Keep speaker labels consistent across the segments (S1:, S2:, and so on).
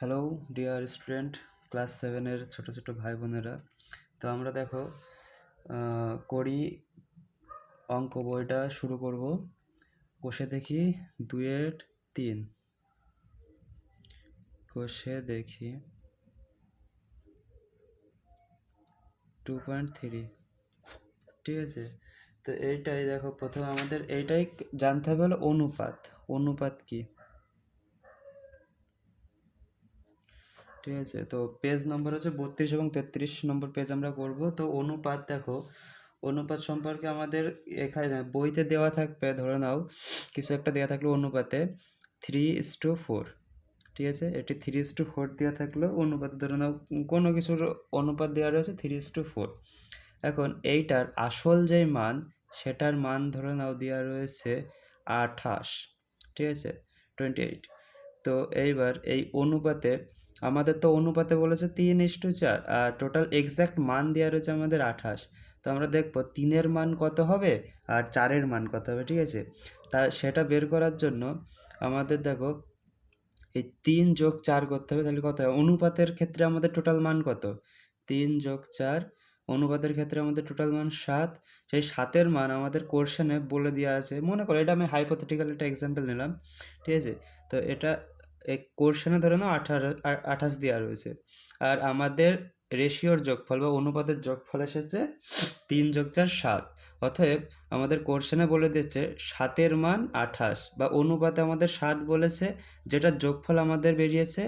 S1: Hello dear student, class সেভেনের ছোটো ছোটো ভাই বোনেরা। তো আমরা দেখো করি অঙ্ক বইটা শুরু করব। কষে দেখি 2-3, কষে দেখি 2.3। ঠিক আছে, তো এইটাই দেখো, প্রথমে আমাদের এইটাই জানতে হবে হলো অনুপাত। অনুপাত কি? ঠিক আছে, তো পেজ নম্বর হচ্ছে 32 এবং 33 নম্বর পেজ আমরা করব। তো অনুপাত দেখো, অনুপাত সম্পর্কে আমাদের এখানে বইতে দেওয়া থাকবে, ধরে নাও কিছু একটা দেওয়া থাকলো অনুপাতে 3:4। ঠিক আছে, এটি 3:4 দেওয়া থাকলো অনুপাতে, ধরে নাও কোনো কিছুর অনুপাত দেওয়া রয়েছে 3:4। এখন এইটার আসল যেই মান, সেটার মান ধরে নাও দেওয়া রয়েছে 28। ঠিক আছে, 28। তো এইবার এই অনুপাতে আমাদের তো অনুপাতে বলেছে 3:4, আর টোটাল এক্স্যাক্ট মান দেওয়া রয়েছে আমাদের 28। তো আমরা দেখবো 3-এর মান কত হবে আর 4-এর মান কত হবে। ঠিক আছে, তা সেটা বের করার জন্য আমাদের দেখো এই 3+4 করতে হবে। তাহলে কত হবে? অনুপাতের ক্ষেত্রে আমাদের টোটাল মান কত? 3+4। অনুপাতের ক্ষেত্রে আমাদের টোটাল মান 7। সেই 7-এর মান আমাদের কোশ্চেনে বলে দেওয়া আছে। মনে করো এটা আমি হাইপোথেটিক্যাল একটা এক্সাম্পল নিলাম। ঠিক আছে, তো এটা এই কোশ্চেনে ধরে নাও 28 দেওয়া রয়েছে, আর আমাদের রেশিওর যোগফল বা অনুপাতের যোগফল এসেছে 3+4 7। অতএব আমাদের কোশ্চেনে বলে দিচ্ছে 7-এর মান 28, বা অনুপাতে আমাদের 7 বলেছে, যেটার যোগফল আমাদের বেরিয়েছে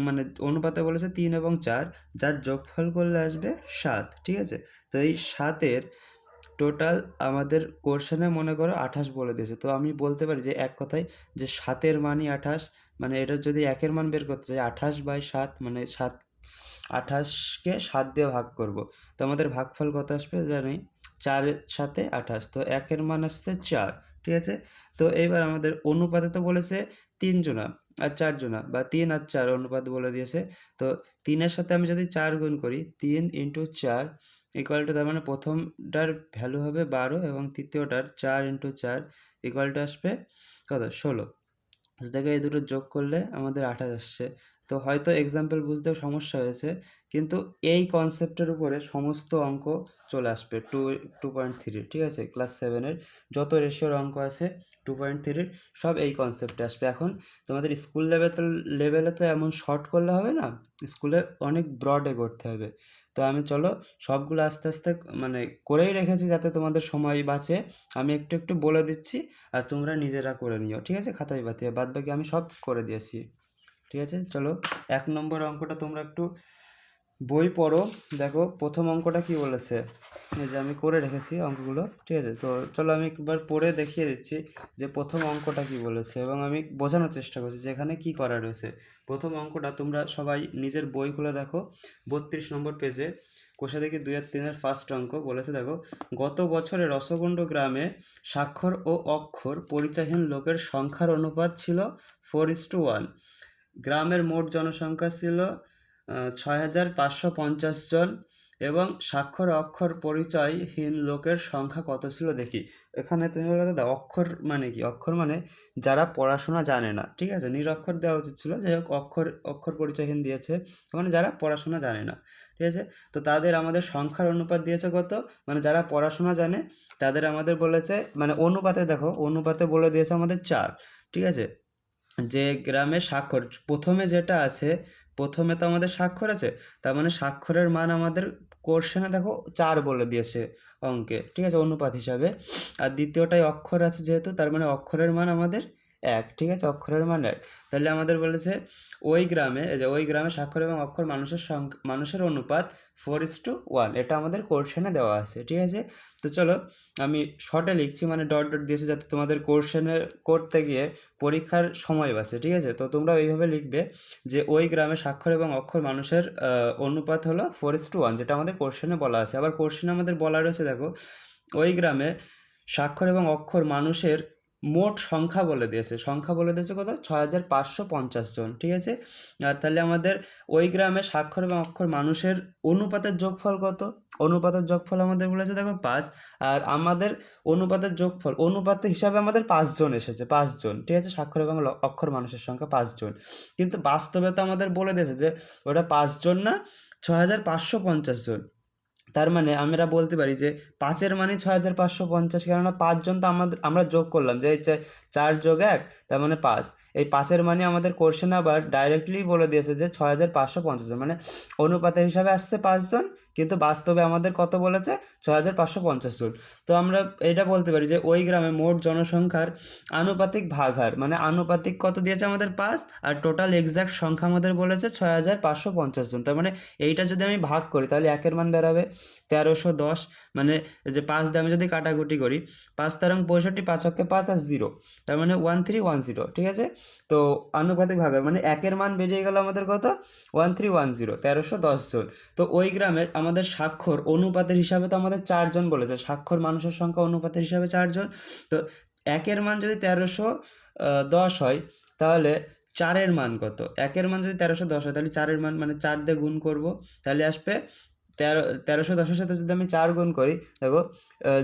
S1: মানে অনুপাতে বলেছে 3 এবং 4, যার যোগফল করলে আসবে 7। ঠিক আছে, তো এই 7-এর টোটাল আমাদের কোশ্চেনে মনে করো 28 বলে দিয়েছে। তো আমি বলতে পারি যে এক কথায় যে 7-এর মানই 28, মানে এটার যদি 1-এর মান বের করতে চাই 28/7, মানে 28কে 7 দিয়ে ভাগ করব। তো আমাদের ভাগফল কত আসবে জানি, 4-এর সাথে 28, তো 1-এর মান আসছে 4। ঠিক আছে, তো এইবার আমাদের অনুপাতে তো বলেছে 3 জনা আর 4 জনা, বা 3 আর 4 অনুপাত বলে দিয়েছে। তো 3-এর সাথে আমি যদি 4 গুণ করি, 3 × 4 ইকুয়াল টু, তার মানে প্রথমটার ভ্যালু হবে 12 এবং তৃতীয়টার 4 × 4 ইকুয়াল টু আসবে কত, 16। দেখো এই দুটো যোগ করলে আমাদের 28 আসছে। তো হয়তো এক্সাম্পল বুঝতেও সমস্যা হয়েছে, কিন্তু এই কনসেপ্টের উপরে সমস্ত অঙ্ক চলে আসবে 2.3। ঠিক আছে, ক্লাস 7-এর যত রেশিওর অঙ্ক আছে 2.3 সব এই কনসেপ্টে আসবে। এখন তোমাদের স্কুল লেভেলে তো এমন শর্ট করলে হবে না, স্কুলে অনেক ব্রডে করতে হবে। তো আমি চলো সবগুলো আস্তে আস্তে মানে করেই রেখেছি যাতে তোমাদের সময় বাঁচে। আমি একটু একটু বলে দিচ্ছি আর তোমরা নিজেরা করে নিও। ঠিক আছে, খাতায় বাতিয়ে, বাদ বাকি আমি সব করে দিয়েছি। ঠিক আছে, চলো 1 নম্বর অঙ্কটা তোমরা একটু বই পড়ো। দেখো প্রথম অঙ্কটা কি বলেছে, এই যে আমি করে রেখেছি অঙ্কগুলো। ঠিক আছে, তো চলো আমি একবার পড়ে দেখিয়ে দিচ্ছি যে প্রথম অঙ্কটা কি বলেছে, এবং আমি বোঝানোর চেষ্টা করছি যে এখানে কি করা রয়েছে। প্রথম অঙ্কটা তোমরা সবাই নিজের বই খুলে দেখো, 32 নম্বর পেজে কোষে দেখি 2 আর 3-এর ফার্স্ট অঙ্ক বলেছে। দেখো, গত বছরে রসকুণ্ড গ্রামে স্বাক্ষর ও অক্ষর পরিচয়হীন লোকের সংখ্যার অনুপাত ছিল 4:1। গ্রামের মোট জনসংখ্যা ছিল 6,550 জন, এবং স্বাক্ষর অক্ষর পরিচয়হীন লোকের সংখ্যা কত ছিল দেখি। এখানে তুমি বলো দাদা অক্ষর মানে কি? অক্ষর মানে যারা পড়াশোনা জানে না। ঠিক আছে, নিরক্ষর দেওয়া উচিত ছিল, যাই হোক অক্ষর অক্ষর পরিচয়হীন দিয়েছে, মানে যারা পড়াশোনা জানে না। ঠিক আছে, তো তাদের আমাদের সংখ্যার অনুপাত দিয়েছে কত, মানে যারা পড়াশোনা জানে তাদের আমাদের বলেছে, মানে অনুপাতে দেখো, অনুপাতে বলে দিয়েছে আমাদের 4। ঠিক আছে, যে গ্রামে স্বাক্ষর প্রথমে যেটা আছে, প্রথমে তো আমাদের স্বাক্ষর আছে, তার মানে স্বাক্ষরের মান আমাদের কোশ্চেনে দেখো 4 বলে দিয়েছে অঙ্কে। ঠিক আছে, অনুপাত হিসাবে। আর দ্বিতীয়টায় অক্ষর আছে যেহেতু, তার মানে অক্ষরের মান আমাদের 1। ঠিক আছে, অক্ষরের মান 1। তাহলে আমাদের বলেছে ওই গ্রামে, এই যে ওই গ্রামে স্বাক্ষর এবং অক্ষর মানুষের অনুপাত 4:1, এটা আমাদের কোশ্চেনে দেওয়া আছে। ঠিক আছে, তো চলো আমি শর্টে লিখছি, মানে ডট ডট দিয়েছি যাতে তোমাদের কোশ্চেনে করতে গিয়ে পরীক্ষার সময় বাঁচে। ঠিক আছে, তো তোমরা এইভাবে লিখবে যে ওই গ্রামে স্বাক্ষর এবং অক্ষর মানুষের অনুপাত হলো 4:1, যেটা আমাদের কোশ্চেনে বলা আছে। আবার কোশ্চেনে আমাদের বলা রয়েছে দেখো, ওই গ্রামে স্বাক্ষর এবং অক্ষর মানুষের মোট সংখ্যা বলে দিয়েছে, সংখ্যা বলে দিয়েছে কত, 6550 জন, ঠিক আছে। আর তাহলে আমাদের ওই গ্রামে স্বাক্ষর এবং অক্ষর মানুষের অনুপাতের যোগফল কত, অনুপাতের যোগফল আমাদের বলেছে দেখো 5, আর আমাদের অনুপাতের যোগফল অনুপাতের হিসাবে আমাদের 5 জন এসেছে, 5 জন, ঠিক আছে, স্বাক্ষর এবং অক্ষর মানুষের সংখ্যা 5 জন, কিন্তু বাস্তবে তো আমাদের বলে দিয়েছে যে ওটা 5 জন না 6550 জন। তার মানে আমরা বলতে পারি যে 5-এর মানে 6550, কেননা 5 জন তো আমরা যোগ করলাম, যে 4 যোগ 1 তার মানে 5, এই 5-এর মানে আমাদের কোশ্চেন আবার ডাইরেক্টলি বলে দিয়েছে যে 6550 জন, মানে অনুপাতের হিসাবে আসছে 5 জন, কিন্তু বাস্তবে আমাদের কত বলেছে, 6550 জন। তো আমরা এটা বলতে পারি যে ওই গ্রামে মোট জনসংখ্যার আনুপাতিক ভাগহার, মানে আনুপাতিক কত দিয়েছে আমাদের 5, আর টোটাল এক্সাক্ট সংখ্যা আমাদের বলেছে 6550 জন। তার মানে এইটা যদি আমি ভাগ করি তাহলে একের মান বেরাবে 1310, মানে যে 5 দিয়ে আমি যদি কাটাকুটি করি, 5 তেরং 65, 5 অক্ষে 5 আর 0, তার মানে 1310, ঠিক আছে। তো আনুপাতিক ভাগ মানে একের মান বেরিয়ে গেল আমাদের কত, 1310, 1310 জন। তো ওই গ্রামের আমাদের স্বাক্ষর অনুপাতের হিসাবে তো আমাদের 4 জন বলেছে, স্বাক্ষর মানুষের সংখ্যা অনুপাতের হিসাবে 4 জন। তো একের মান যদি 1310 হয়, তাহলে 4-এর মান কত, একের মান যদি 1310 হয় তাহলে 4-এর মান মানে 4 দিয়ে গুণ করব, তাহলে আসবে 1310-এর সাথে যদি আমি 4 গুণ করি, দেখো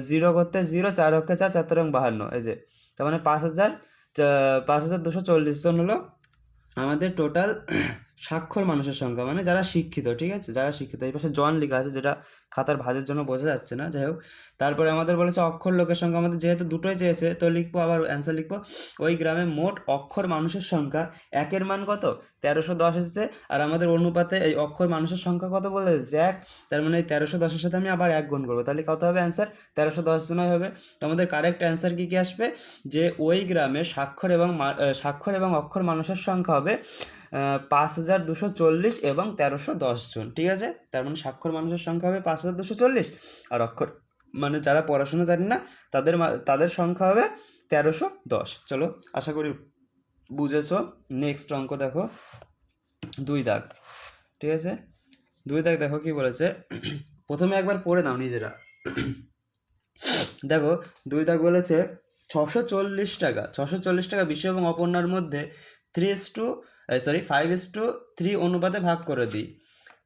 S1: 0 করতে 0, 4 অক্ষে 4, 4 তেরং 52, এই যে, তার মানে 5240 জন হলো আমাদের টোটাল স্বাক্ষর মানুষের সংখ্যা, মানে যারা শিক্ষিত, ঠিক আছে, যারা শিক্ষিত। এই পাশে জন লেখা আছে, যেটা খাতার ভাঁজের জন্য বোঝা যাচ্ছে না, যাই হোক। তারপরে আমাদের বলেছে অক্ষর লোকের সংখ্যা, আমাদের যেহেতু দুটোই চেয়েছে তো লিখবো, আবার অ্যান্সার লিখবো, ওই গ্রামে মোট অক্ষর মানুষের সংখ্যা, একের মান কত, 1310 এসেছে, আর আমাদের অনুপাতে এই অক্ষর মানুষের সংখ্যা কত বলে দিয়েছে, 1, তার মানে এই 1310-এর সাথে আমি আবার 1 গুণ করবো, তাহলে কত হবে অ্যান্সার, 1310 জনই হবে। তো আমাদের কারেক্ট অ্যান্সার কী কী আসবে, যে ওই গ্রামে স্বাক্ষর এবং অক্ষর মানুষের সংখ্যা হবে 5240 এবং 1310 জন, ঠিক আছে। তার মানে স্বাক্ষর মানুষের সংখ্যা হবে 5240, আর অক্ষর মানে যারা পড়াশোনা জানে না তাদের সংখ্যা হবে 1310। চলো, আশা করি বুঝেছো। নেক্সট অঙ্ক দেখো, 2 দাগ, ঠিক আছে। 2 দাগ দেখো কি বলেছে, প্রথমে একবার পড়ে নাও নিজেরা। দেখো 2 দাগ বলেছে 640 টাকা, 640 টাকা বিষয় এবং অপর্ণার মধ্যে 5:3 অনুপাতে ভাগ করে দিই,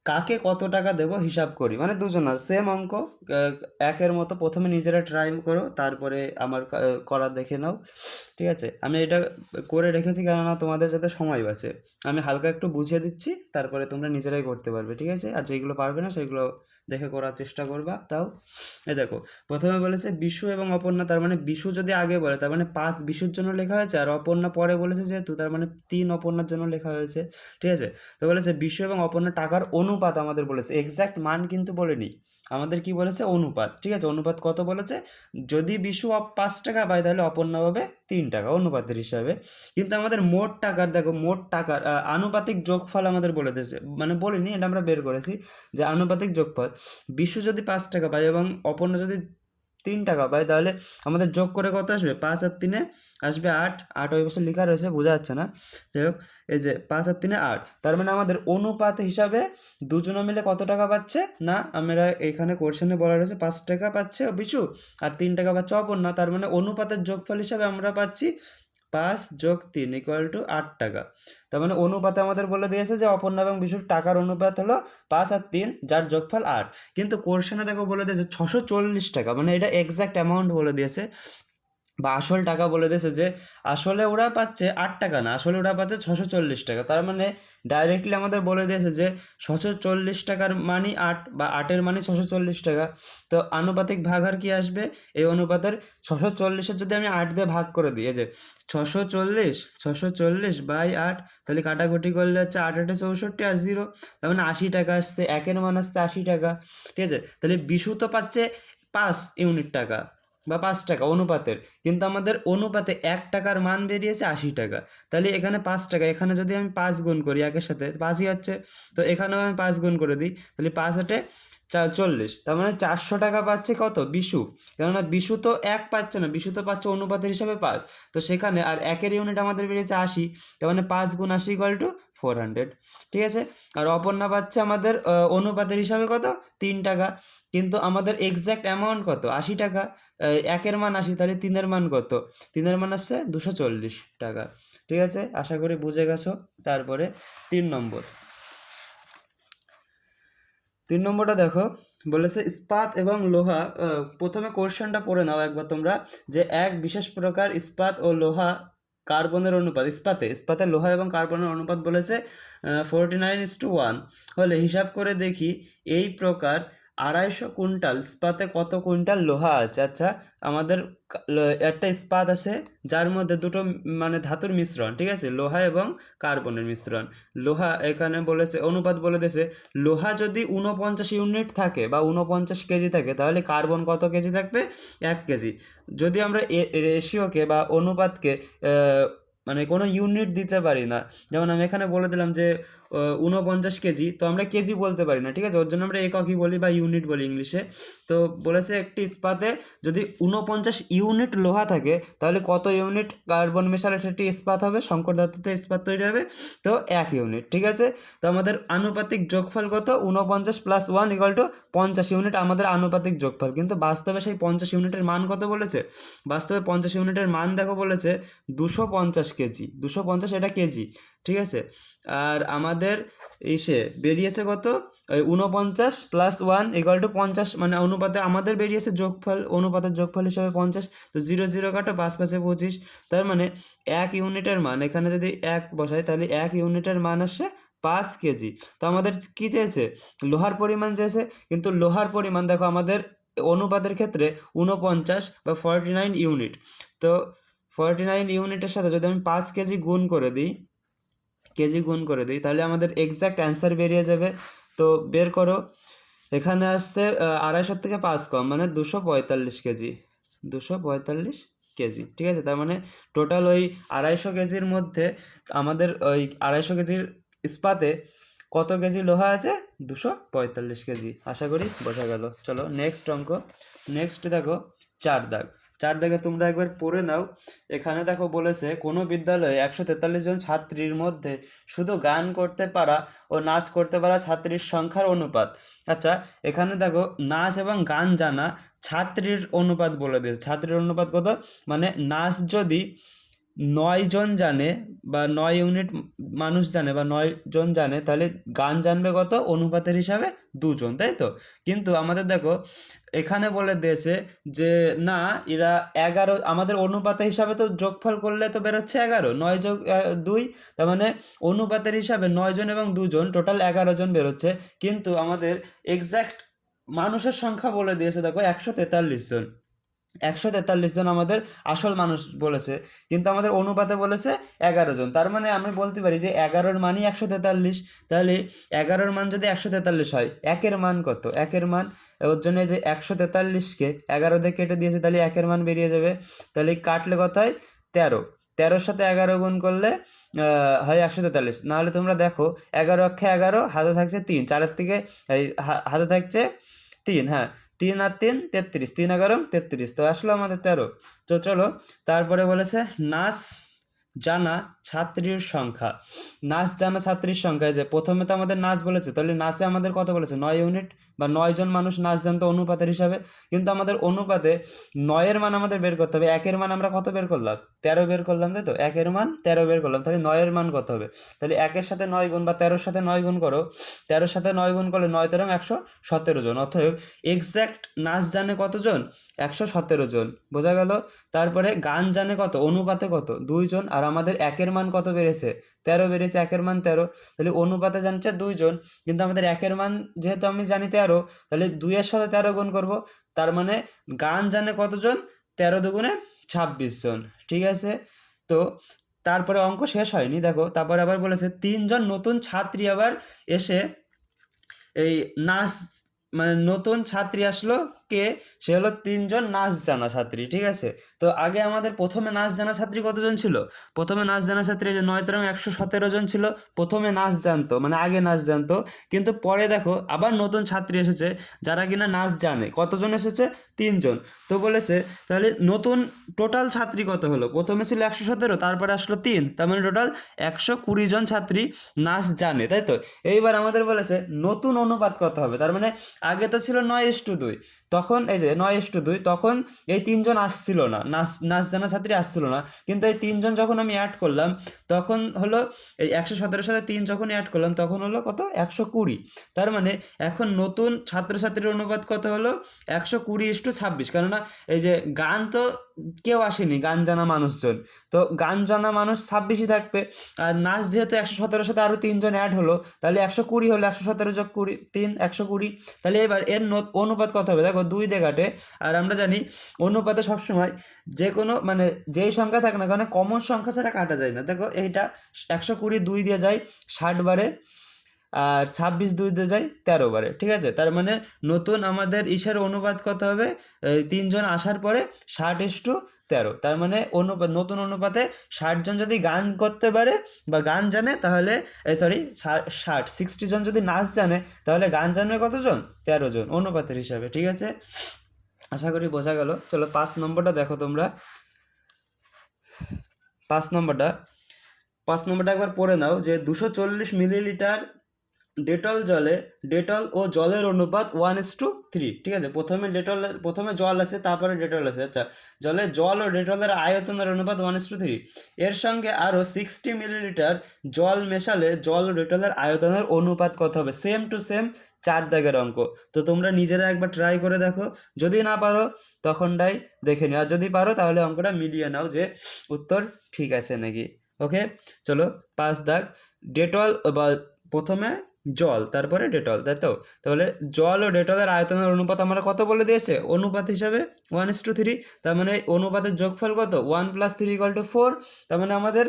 S1: কাকে কত টাকা দেবো হিসাব করি, মানে দুজনার সেম অঙ্ক, একের মতো। প্রথমে নিজেরা ট্রাই করো, তারপরে আমার করা দেখে নাও, ঠিক আছে। আমি এটা করে রেখেছি কেননা তোমাদের যাতে সময় বাঁচে, আমি হালকা একটু বুঝিয়ে দিচ্ছি, তারপরে তোমরা নিজেরাই করতে পারবে, ঠিক আছে। আর যেগুলো পারবে না সেগুলো দেখে করার চেষ্টা করবা। তাও এই দেখো, প্রথমে বলেছে বিশু এবং অপর্ণা, তার মানে বিশু যদি আগে বলে তার মানে 5 বিশুর জন্য লেখা হয়েছে, আর অপর্ণা পরে বলেছে যেহেতু তার মানে 3 অপর্ণার জন্য লেখা হয়েছে, ঠিক আছে। তো বলেছে বিশু এবং অপর্ণা টাকার অনুপাত আমাদের বলেছে, এক্স্যাক্ট মান কিন্তু বলেনি, আমাদের কি বলেছে, অনুপাত, ঠিক আছে। অনুপাত কত বলেছে, যদি বিশু 5 টাকা পায় তাহলে অপর্ণা পাবে 3 টাকা অনুপাতের হিসাবে, কিন্তু আমাদের মোট টাকার, দেখো মোট টাকার আনুপাতিক যোগফল আমাদের বলে দিয়েছে, মানে বলিনি, এটা আমরা বের করেছি যে আনুপাতিক যোগফল, বিশু যদি 5 টাকা পায় এবং অপর্ণা যদি 3 টাকা পায়, তাহলে আমাদের যোগ করে কত আসবে, 5 আর 3 আসবে 8, ওই পাশে লেখা রয়েছে বোঝা যাচ্ছে না, যাই হোক, এই যে 5 আর 3 8, তার মানে আমাদের অনুপাত হিসাবে দুজনে মিলে কত টাকা পাচ্ছে না, আমরা এখানে কোশ্চেনে বলা রয়েছে 5 টাকা পাচ্ছে বিশু আর 3 টাকা পাচ্ছে অপর্ণা, তার মানে অনুপাতের যোগফল হিসাবে আমরা পাচ্ছি 5 যোগ 3 = 8 টাকা। তার মানে অনুপাতে আমাদের বলে দিয়েছে যে অপর্ণা এবং বিশুর টাকার অনুপাত হলো 5 আর 3, যার যোগফল 8, কিন্তু কোশ্চেনে দেখো বলে দিয়েছে 640 টাকা, মানে এটা এক্স্যাক্ট অ্যামাউন্ট বলে দিয়েছে বা আসল টাকা বলে দিয়েছে, যে আসলে ওরা পাচ্ছে 8 টাকা না, আসলে ওরা পাচ্ছে 640 টাকা। তার মানে ডাইরেক্টলি আমাদের বলে দিয়েছে যে 640 টাকার মানি 8 বা 8-এর মানি 640 টাকা। তো আনুপাতিক ভাগহার কি আসবে, এই অনুপাতের 640-এর যদি আমি 8 দিয়ে ভাগ করে দিই, এই যে 640/8, তাহলে কাটাকুটি করলে হচ্ছে 8 8 64 আর 0, তার মানে 80 টাকা আসছে, একের মান আসছে 80 টাকা, ঠিক আছে। তাহলে বিশু তো পাচ্ছে 5 ইউনিট টাকা বা 5 টাকা অনুপাতের, কিন্তু আমাদের অনুপাতে 1 টাকার মান বেরিয়েছে 80 টাকা, তাহলে এখানে 5 টাকা, এখানে যদি আমি 5 গুণ করি একের সাথে 5ই হচ্ছে, তো এখানেও আমি 5 গুণ করে দিই, তাহলে 5 8 40, তার মানে 400 টাকা পাচ্ছে কত বিশু, কেননা বিশু তো 1 পাচ্ছে না, বিশু তো পাচ্ছে অনুপাতের হিসাবে 5, তো সেখানে আর 1-এর ইউনিট আমাদের বেরিয়েছে 80, তার মানে 5 গুণ 80 ইকুয়াল টু 400, ঠিক আছে। আর অপর্ণা পাচ্ছে আমাদের অনুপাতের হিসাবে কত 3 টাকা, কিন্তু আমাদের এক্স্যাক্ট অ্যামাউন্ট কত 80 টাকা, 1-এর মান 80, তাহলে 3-এর মান কত, 3-এর মান আসছে 240 টাকা, ঠিক আছে, আশা করি বুঝে গেছো। তারপরে 3 নম্বর, 3 নম্বরটা দেখো, বলেছে ইস্পাত এবং লোহা, প্রথমে কোশ্চেনটা পড়ে নাও একবার তোমরা, যে এক বিশেষ প্রকার ইস্পাত ও লোহা কার্বনের অনুপাত, ইস্পাতে লোহা এবং কার্বনের অনুপাত বলেছে 49:1 হলে হিসাব করে দেখি এই প্রকার 250 কুইন্টাল ইস্পাতে কত কুইন্টাল লোহা আছে। আচ্ছা, আমাদের একটা ইস্পাত আছে যার মধ্যে দুটো মানে ধাতুর মিশ্রণ, ঠিক আছে, লোহা এবং কার্বনের মিশ্রণ। লোহা এখানে বলেছে অনুপাত বলে দিয়েছে, লোহা যদি 49 ইউনিট থাকে বা 49 কেজি থাকে, তাহলে কার্বন কত কেজি থাকবে 1 কেজি। যদি আমরা রেশিওকে বা অনুপাতকে মানে কোনো ইউনিট দিতে পারি না, যেমন আমি এখানে বলে দিলাম যে 49 কেজি, তো আমরা কেজি বলতে পারি না, ঠিক আছে, ওর জন্য আমরা এককই বলি বা ইউনিট বলি ইংলিশে। তো বলেছে একটি ইস্পাতে যদি 49 ইউনিট লোহা থাকে, তাহলে কত ইউনিট কার্বন মেশালে সেটি ইস্পাত হবে, সংকর ধাতুতে ইস্পাত তৈরি হবে, তো 1 ইউনিট, ঠিক আছে। তো আমাদের আনুপাতিক যোগফল কত 49 + 1 = 50 ইউনিট আমাদের আনুপাতিক যোগফল, কিন্তু বাস্তবে সেই 50 ইউনিটের মান কত বলেছে, বাস্তবে 50 ইউনিটের মান দেখো বলেছে 250 কেজি, 250 এটা কেজি, ঠিক আছে। আর আমাদের ইসে বেরিয়েছে কত, ওই 49 + 1 = 50, মানে অনুপাতে আমাদের বেরিয়েছে যোগফল, অনুপাতের যোগফল হিসাবে 50, তো 0 0 কাটো, 5 5 25, তার মানে 1 ইউনিটের মান এখানে যদি 1 বসাই, তাহলে 1 ইউনিটের মান আসে 5 কেজি। তো আমাদের কি চেয়েছে, লোহার পরিমাণ চেয়েছে, কিন্তু লোহার পরিমাণ দেখো আমাদের অনুপাতের ক্ষেত্রে 49 বা 49 ইউনিট, তো 49 ইউনিটের সাথে যদি আমি 5 কেজি গুণ করে দিই, তাহলে আমাদের এক্স্যাক্ট অ্যান্সার বেরিয়ে যাবে। তো বের করো, এখানে আসছে 250 থেকে 5 কম, মানে 245 কেজি, 245 কেজি, ঠিক আছে। তার মানে টোটাল ওই 250 কেজির মধ্যে আমাদের ওই 250 কেজির ইস্পাতে কত কেজি লোহা আছে, 245 কেজি। আশা করি বোঝা গেল। চলো নেক্সট অঙ্ক, নেক্সট দেখো 4 দাগ, 4 দাগে তোমরা একবার পড়ে নাও। এখানে দেখো বলেছে কোনো বিদ্যালয়ে 143 জন ছাত্রীর মধ্যে শুধু গান করতে পারা ও নাচ করতে পারা ছাত্রীর সংখ্যার অনুপাত। আচ্ছা, এখানে দেখো নাচ এবং গান জানা ছাত্রীর অনুপাত বলে দিয়েছে, ছাত্রীর অনুপাত কত, মানে নাচ যদি 9 জন জানে বা 9 ইউনিট মানুষ জানে বা 9 জন জানে, তাহলে গান জানবে কত অনুপাতের হিসাবে 2 জন, তাই তো। কিন্তু আমাদের দেখো এখানে বলে দিয়েছে যে না, এরা 11, আমাদের অনুপাতের হিসাবে তো যোগফল করলে তো বেরোচ্ছে 11, 9 যোগ 2, তার মানে অনুপাতের হিসাবে 9 জন এবং 2 জন টোটাল 11 জন বেরোচ্ছে, কিন্তু আমাদের এক্স্যাক্ট মানুষের সংখ্যা বলে দিয়েছে দেখো 143 জন, 143 জন আমাদের আসল মানুষ বলেছে, কিন্তু আমাদের অনুপাতে বলেছে 11 জন, তার মানে আমি বলতে পারি যে 11-র মানই 143, তাহলে 11-র মান যদি 143 হয়, 1-এর মান কত, 1-এর মান, ওর জন্য যে 143-কে 11 দিয়ে কেটে দিয়েছে, তাহলে 1-এর মান বেরিয়ে যাবে, তাহলে কাটলে কত হয় 13, 13-র সাথে 11 গুণ করলে হয় 143, নাহলে তোমরা দেখো 11 অক্ষে 11, হাতে থাকছে 3, 4-এর থেকে হাতে থাকছে 3, হ্যাঁ 3 আর 3 33, 3 11 33, তো আসলো আমাদের 13। তো চলো তারপরে বলেছে নাচ জানা ছাত্রীর সংখ্যা, নাচ জানা ছাত্রীর সংখ্যা, যে প্রথমে তো আমাদের নাচ বলেছে, তাহলে নাচে আমাদের কত বলেছে 9 ইউনিট বা 9 জন মানুষ নাচ জানতো অনুপাতের হিসাবে, কিন্তু আমাদের অনুপাতে 9-এর মান আমাদের বের করতে হবে, 1-এর মান আমরা কত বের করলাম 13 বের করলাম, তাই তো 1-এর মান 13 বের করলাম, তাহলে 9-এর মান কত হবে, তাহলে 1-এর সাথে 9 গুণ বা 13-র সাথে 9 গুণ করো, 13-র সাথে 9 গুণ করলে 9 13 117 জন, অতএব এক্স্যাক্ট নাচ জানে কতজন 117 জন, বোঝা গেল। তারপরে গান জানে কত অনুপাতে কত 2 জন, আর আমাদের 1-এর মান কত বেড়েছে 13 বেড়েছে, 1-এর মান 13, তাহলে অনুপাতে জানছে 2 জন, কিন্তু আমাদের 1-এর মান যেহেতু আমি জানি 13, তাহলে 2-এর সাথে 13 গুণ করব, তার মানে গান জানে কতজন 13 দুগুণে 26 জন, ঠিক আছে। তো তারপরে অঙ্ক শেষ হয়নি, দেখো তারপরে আবার বলেছে 3 জন নতুন ছাত্রী আবার এসে এই নাচ, মানে নতুন ছাত্রী আসলো কে, সে হলো 3জন নাচ জানা ছাত্রী, ঠিক আছে। তো আগে আমাদের প্রথমে নাচ জানা ছাত্রী কতজন ছিল? প্রথমে নাচ জানা ছাত্রী যে 9 × 117 জন ছিল, প্রথমে নাচ জানতো, মানে আগে নাচ জানতো। কিন্তু পরে দেখো আবার নতুন ছাত্রী এসেছে যারা কিনা নাচ জানে। কতজন এসেছে? 3জন। তো বলেছে তাহলে নতুন টোটাল ছাত্রী কত হলো? প্রথমে ছিল 117, তারপরে আসলো 3, তার মানে টোটাল 120 জন ছাত্রী নাচ জানে, তাই তো। এইবার আমাদের বলেছে নতুন অনুপাত কত হবে। তার মানে আগে তো ছিল 9:2, তখন এই যে 9:2, তখন এই 3জন আসছিল না, নাচ নাচ জানা ছাত্রী আসছিল না। কিন্তু এই 3জন যখন আমি অ্যাড করলাম তখন হলো এই 117-এর সাথে 3 যখন অ্যাড করলাম তখন হলো কত? 120। তার মানে এখন নতুন ছাত্রছাত্রীর অনুপাত কত হলো? 120:26। কেননা এই যে গান তো কেউ আসেনি, গান জানা মানুষজন, তো গান জানা মানুষ 26ই থাকবে। আর নাচ যেহেতু 117-এর সাথে আরও 3জন অ্যাড হলো, তাহলে 120 হলো, 117+20 120। তাহলে এবার এর অনুপাত কত হবে? দেখো 2 দিয়ে কাটে। আর আমরা জানি অনুপাতে সবসময় যে কোনো মানে যেই সংখ্যা থাকে না কারণ কমন সংখ্যা ছাড়া কাটা যায় না। দেখো এইটা 120 2 দিয়ে যায় 60 বারে, আর 26 2 দিয়ে যায় 13 বারে, ঠিক আছে। তার মানে নতুন আমাদের ইসের অনুপাত কত হবে? 3জন আসার পরে 60:13। তার মানে নতুন অনুপাতে 60 জন যদি গান করতে পারে বা গান জানে তাহলে 60 জন যদি নাচ জানে তাহলে গান জানবে কতজন? 13 জন অনুপাতের হিসাবে, ঠিক আছে। আশা করি বোঝা গেল। চলো 5 নম্বরটা দেখো তোমরা। 5 নম্বরটা একবার পড়ে নাও যে 240 মিলিলিটার ডেটল ও জলের অনুপাত 1:3, ঠিক আছে। প্রথমে জল আছে, তারপরে ডেটল আছে। আচ্ছা, জল ও ডেটলের আয়তনের অনুপাত 1:3। এর সঙ্গে আরও 60 মিলিলিটার জল মেশালে জল ও ডেটলের আয়তনের অনুপাত কত হবে? সেম টু সেম 4 দাগের অঙ্ক। তো তোমরা নিজেরা একবার ট্রাই করে দেখো, যদি না পারো তখনটাই দেখে নিও, আর যদি পারো তাহলে অঙ্কটা মিলিয়ে নাও যে উত্তর ঠিক আছে নাকি। ওকে, চলো 5 দাগ। ডেটল বা প্রথমে জল তারপরে ডেটল, তাই তো। তাহলে জল ও ডেটলের আয়তনের অনুপাত আমরা কত বলে দিয়েছে? অনুপাত হিসাবে 1:3। তার মানে অনুপাতের যোগফল কত? 1 + 3 = 4। তার মানে আমাদের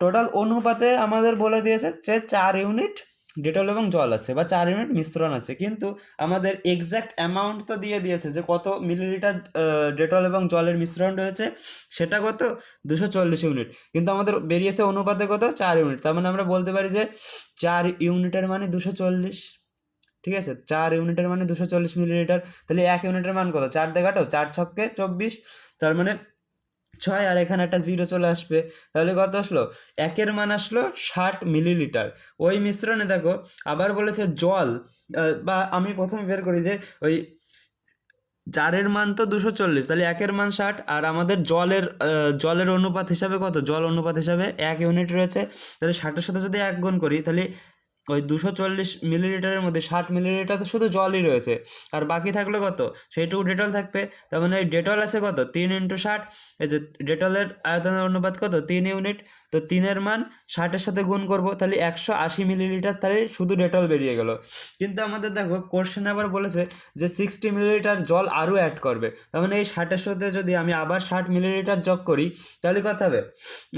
S1: টোটাল অনুপাতে আমাদের বলে দিয়েছে যে 4 ইউনিট ডেটল এবং জল আছে বা 4 ইউনিট মিশ্রণ আছে, কিন্তু আমাদের এক্স্যাক্ট অ্যামাউন্ট তো দিয়ে দিয়েছে যে কত মিলিলিটার ডেটল এবং জলের মিশ্রণ রয়েছে, সেটা কত? 240 ইউনিট। কিন্তু আমাদের বেরিয়েছে অনুপাতে কত? 4 ইউনিট। তার মানে আমরা বলতে পারি যে 4 ইউনিটের মানে 240, ঠিক আছে। 4 ইউনিটের মানে 240 মিলিলিটার। তাহলে 1 ইউনিটের মান কত? 4 দিয়ে কাটো, 4 ছক্কে 24, তার মানে 6, আর এখানে একটা 0 চলে আসবে। তাহলে কত আসলো? 1-এর মান আসলো 60 মিলিলিটার। ওই মিশ্রণে দেখো আবার বলেছে জল, বা আমি প্রথমে বের করি যে ওই 4-এর মান তো 240, তাহলে 1-এর মান 60, আর আমাদের জলের অনুপাত হিসাবে কত? জল অনুপাত হিসাবে 1 ইউনিট রয়েছে। তাহলে 60-এর সাথে যদি 1 গুণ করি তাহলে ওই 240 মিলিলিটারের মধ্যে 60 মিলিলিটার তো শুধু জলই রয়েছে, আর বাকি থাকলো কত? সেইটুকু ডেটল থাকবে। তার মানে এই ডেটল আছে কত? 3 × 60। এই যে ডেটলের আয়তনের অনুপাত কত? 3 ইউনিট। তো 3-এর মান 60-এর সাথে গুণ করব, তাহলে 180 মিলিলিটার, তাহলে শুধু ডেটল বেরিয়ে গেল। কিন্তু আমাদের দেখো কোশ্চেনে আবার বলেছে যে 60 মিলিলিটার জল আরও অ্যাড করবে। তার মানে এই 60-এর সাথে যদি আমি আবার 60 মিলিলিটার যোগ করি তাহলে কত হবে?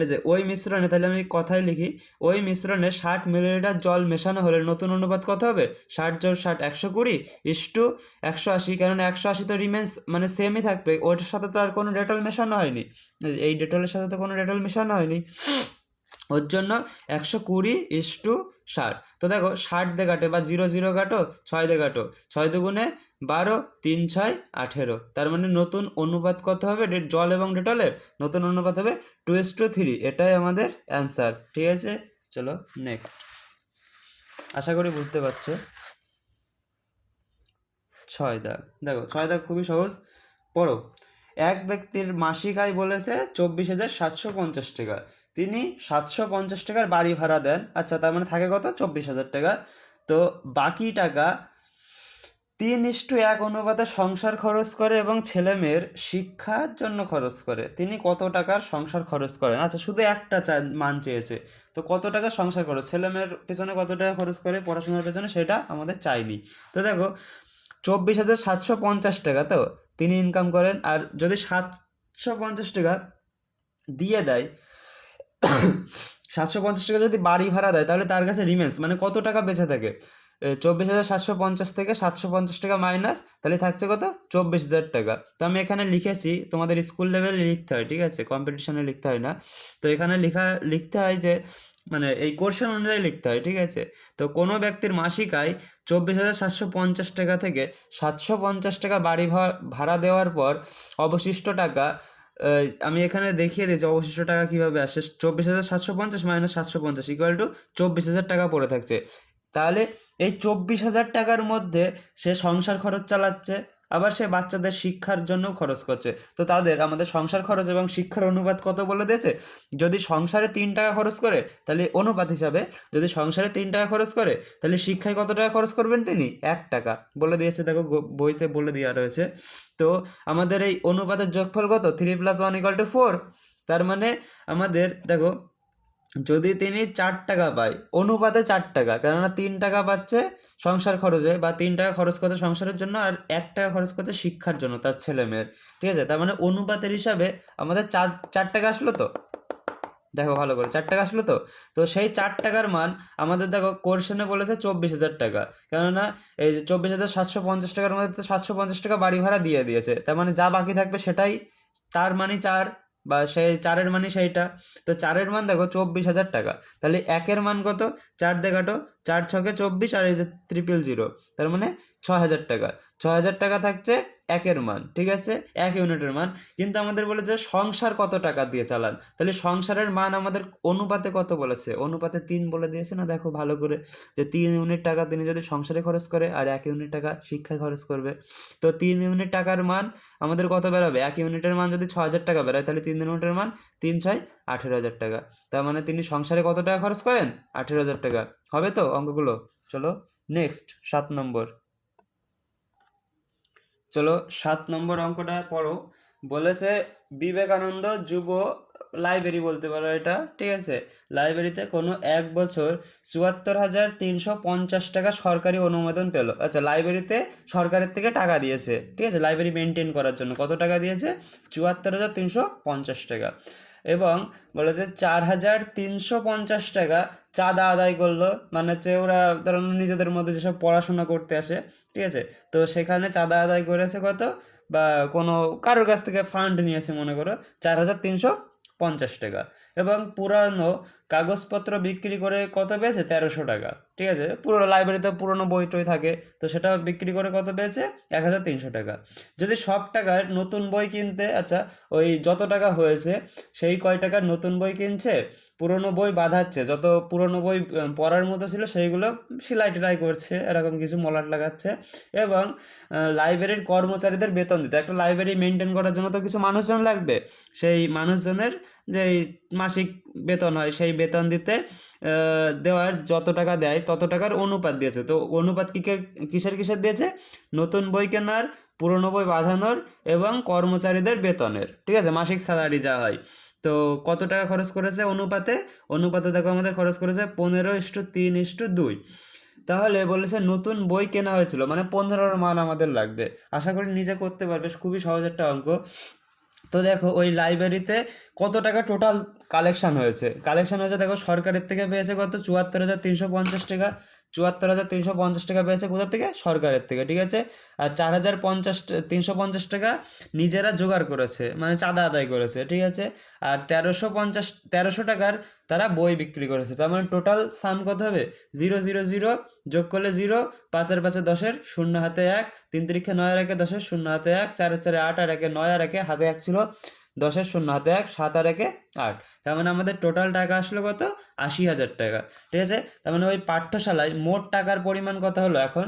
S1: এই যে ওই মিশ্রণে, তাহলে আমি কথায় লিখি, ওই মিশ্রণে 60 মিলিলিটার জল মেশানো হলে নতুন অনুপাত কত হবে? 60 + 60 120:180। কারণ 180 তো রিমেন্স মানে সেমই থাকবে, ওটার সাথে তো আর কোনো ডেটল মেশানো হয়নি, এই ডেটলের সাথে তো কোনো ডেটল মেশানো হয়নি, ওর জন্য 120:60। তো দেখো 60 দিয়ে কাটে বা 0 0 কাটো, 6 দিয়ে কাটো, 6 দুগুণে 12, 3 6 18। তার মানে নতুন অনুপাত কত হবে জল এবং ডেটলের? নতুন অনুপাত হবে 2:3। এটাই আমাদের অ্যান্সার, ঠিক আছে। চলো নেক্সট। আশা করি বুঝতে পারছো। 6 দাগ দেখো, 6 দাগ খুবই সহজ, পড়ো। এক ব্যক্তির মাসিক আয় বলেছে 24,750 টাকা। তিনি 750 টাকার বাড়ি ভাড়া দেন। আচ্ছা, তার মানে থাকে কত? 24,000 টাকা। তো বাকি টাকা 3:1 অনুপাতে সংসার খরচ করে এবং ছেলে মেয়ের শিক্ষার জন্য খরচ করে। তিনি কত টাকার সংসার খরচ করেন? আচ্ছা, শুধু একটা মান চেয়েছে। তো কত টাকা সংসার খরচ, ছেলে মেয়ের পেছনে কত টাকা খরচ করে পড়াশোনার পেছনে, সেটা আমাদের চাইনি। তো দেখো 24,750 টাকা তো তিনি ইনকাম করেন, আর যদি 750 টাকা দিয়ে দেয় 750 টাকা যদি বাড়ি ভাড়া দেয় তাহলে তার কাছে রিমেন্স মানে কত টাকা বেঁচে থাকে? 24,750 থেকে 750 টাকা মাইনাস, তাহলে থাকছে কত? 24,000 টাকা। তো আমি এখানে লিখেছি, তোমাদের স্কুল লেভেলে লিখতে হয়, ঠিক আছে, কম্পিটিশনে লিখতে হয় না। তো এখানে লিখতে হয় যে মানে এই কোশ্চেন অনুযায়ী লিখতে হয়, ঠিক আছে। তো কোনো ব্যক্তির মাসিক আয় 24,750 টাকা থেকে 750 টাকা বাড়ি ভাড়া দেওয়ার পর অবশিষ্ট টাকা, আমি এখানে দেখিয়ে দিয়েছি অবশিষ্ট টাকা কীভাবে আসে। 24,750 মাইনাস 750 ইকুয়াল টু 24,000 টাকা পড়ে থাকছে। তাহলে এই 24,000 টাকার মধ্যে সে সংসার খরচ চালাচ্ছে, আবার সে বাচ্চাদের শিক্ষার জন্য খরচ করছে। তো আমাদের সংসার খরচ এবং শিক্ষার অনুপাত কত বলে দিয়েছে? যদি সংসারে 3 টাকা খরচ করে তাহলে অনুপাত হিসাবে, যদি সংসারে 3 টাকা খরচ করে তাহলে শিক্ষায় কত টাকা খরচ করবেন তিনি? 1 টাকা বলে দিয়েছে, দেখো বইতে বলে দেওয়া রয়েছে। তো আমাদের এই অনুপাতের যোগফল কত? 3 + 1 = 4। তার মানে আমাদের দেখো, যদি তিনি 4 টাকা পায়, অনুপাতে 4 টাকা, কেননা 3 টাকা পাচ্ছে সংসার খরচে, বা 3 টাকা খরচ করছে সংসারের জন্য, আর 1 টাকা খরচ করছে শিক্ষার জন্য তার ছেলে মেয়ের, ঠিক আছে। তার মানে অনুপাতের হিসাবে আমাদের 4 টাকা আসলো। তো দেখো ভালো করে, 4 টাকা আসলো। তো সেই 4 টাকার মান আমাদের দেখো কোর্শনে বলেছে 24,000 টাকা, কেননা এই যে 24,750 টাকার মধ্যে তো 750 টাকা বাড়ি ভাড়া দিয়ে দিয়েছে, তার মানে যা বাকি থাকবে সেটাই তার মানই 4, বা সেই 4-এর মানই সেইটা। তো 4-এর মান দেখো 24,000 টাকা, তাহলে 1-এর মান কত? 4 দিয়ে কাটো, 4 ছকে 24, আর এই যে 000, তার মানে 6,000 টাকা। 6,000 টাকা থাকছে 1-এর মান, ঠিক আছে, 1 ইউনিটের মান। কিন্তু আমাদের বলেছে সংসার কত টাকা দিয়ে চালান, তাহলে সংসারের মান আমাদের অনুপাতে কত বলেছে? অনুপাতে 3 বলে দিয়েছে না, দেখো ভালো করে, যে 3 ইউনিট টাকা তিনি যদি সংসারে খরচ করে আর 1 ইউনিট টাকা শিক্ষায় খরচ করবে। তো 3 ইউনিট টাকার মান আমাদের কত বেরোবে? 1 ইউনিটের মান যদি 6,000 টাকা বেরোয়, তাহলে 3 ইউনিটের মান 3 × 6 = 18,000 টাকা। তার মানে তিনি সংসারে কত টাকা খরচ করেন? 18,000 টাকা। হবে তো অঙ্কগুলো? চলো নেক্সট 7 নম্বর। চলো 7 নম্বর অঙ্কটা পড়ো। বলেছে বিবেকানন্দ যুব লাইব্রেরি বলতে পারো এটা, ঠিক আছে। লাইব্রেরিতে কোনো এক বছর 74,350 টাকা সরকারি অনুমোদন পেল। আচ্ছা, লাইব্রেরিতে সরকারের থেকে টাকা দিয়েছে, ঠিক আছে, লাইব্রেরি মেনটেন করার জন্য কত টাকা দিয়েছে? 74,350 টাকা। এবং বলেছে 4,350 টাকা চাঁদা আদায় করলো, মানে হচ্ছে ওরা ধরুন নিজেদের মধ্যে যেসব পড়াশোনা করতে আসে, ঠিক আছে, তো সেখানে চাঁদা আদায় করেছে কত, বা কোনো কারোর কাছ থেকে ফান্ড নিয়েছে মনে করো 4,350 টাকা। এবং পুরানো কাগজপত্র বিক্রি করে কত পেয়েছে? 1,300 টাকা, ঠিক আছে। পুরো লাইব্রেরিতে পুরনো বই টই থাকে, তো সেটা বিক্রি করে কত পেয়েছে? 1,300 টাকা। যদি সব টাকার নতুন বই কিনতে, আচ্ছা, ওই যত টাকা হয়েছে সেই কয় টাকার নতুন বই কিনছে, পুরনো বই বাঁধাচ্ছে, যত পুরনো বই পড়ার মতো ছিল সেইগুলো সেলাই টেলাই করছে, এরকম কিছু মলাট লাগাচ্ছে। এবং লাইব্রেরির কর্মচারীদের বেতন দিতে, একটা লাইব্রেরি মেনটেন করার জন্য তো কিছু মানুষজন লাগবে, সেই মানুষজনের যে মাসিক বেতন হয় সেই বেতন দিতে দেওয়ার যত টাকা দেয় তত টাকার অনুপাত দিয়েছে। তো অনুপাত কিসের দিয়েছে? নতুন বই কেনার, পুরনো বই বাঁধানোর, এবং কর্মচারীদের বেতনের, ঠিক আছে, মাসিক স্যালারি যা হয়। তো কত টাকা খরচ করেছে অনুপাতে দেখো আমাদের খরচ করেছে 15:3:2। তাহলে বলেছে নতুন বই কেনা হয়েছিল, মানে 15-র মান আমাদের লাগবে। আশা করি নিজে করতে পারবে, খুবই সহজ একটা অঙ্ক। তো দেখো ওই লাইব্রেরিতে কত টাকা টোটাল কালেকশন হয়েছে দেখো, সরকারের থেকে পেয়েছে কত? 74,350 টাকা। 74,350 টাকা পেয়েছে কোথা থেকে? সরকারের থেকে, ঠিক আছে। আর 4,350 টাকা নিজেরা জোগাড় করেছে, মানে চাঁদা আদায় করেছে, ঠিক আছে। আর 1,350 টাকার তারা বই বিক্রি করেছে। তার মানে টোটাল সাম কত হবে? 0 0 0 যোগ করলে 0, 5-এর 5-এ 10-এর, 0 হাতে 1, 3 3 9-এর 1-এ 10-এর, 0 হাতে 1, 4-এর 4-এ 8, আর 1-এ 9, আর 1-এ হাতে 1 ছিল, 10-এর 0 হাতে 1, 7 আর 1-এ 8। তার মানে আমাদের টোটাল টাকা আসলো কত? 80,000 টাকা, ঠিক আছে। তার মানে ওই পাঠ্যশালায় মোট টাকার পরিমাণ কত হলো এখন?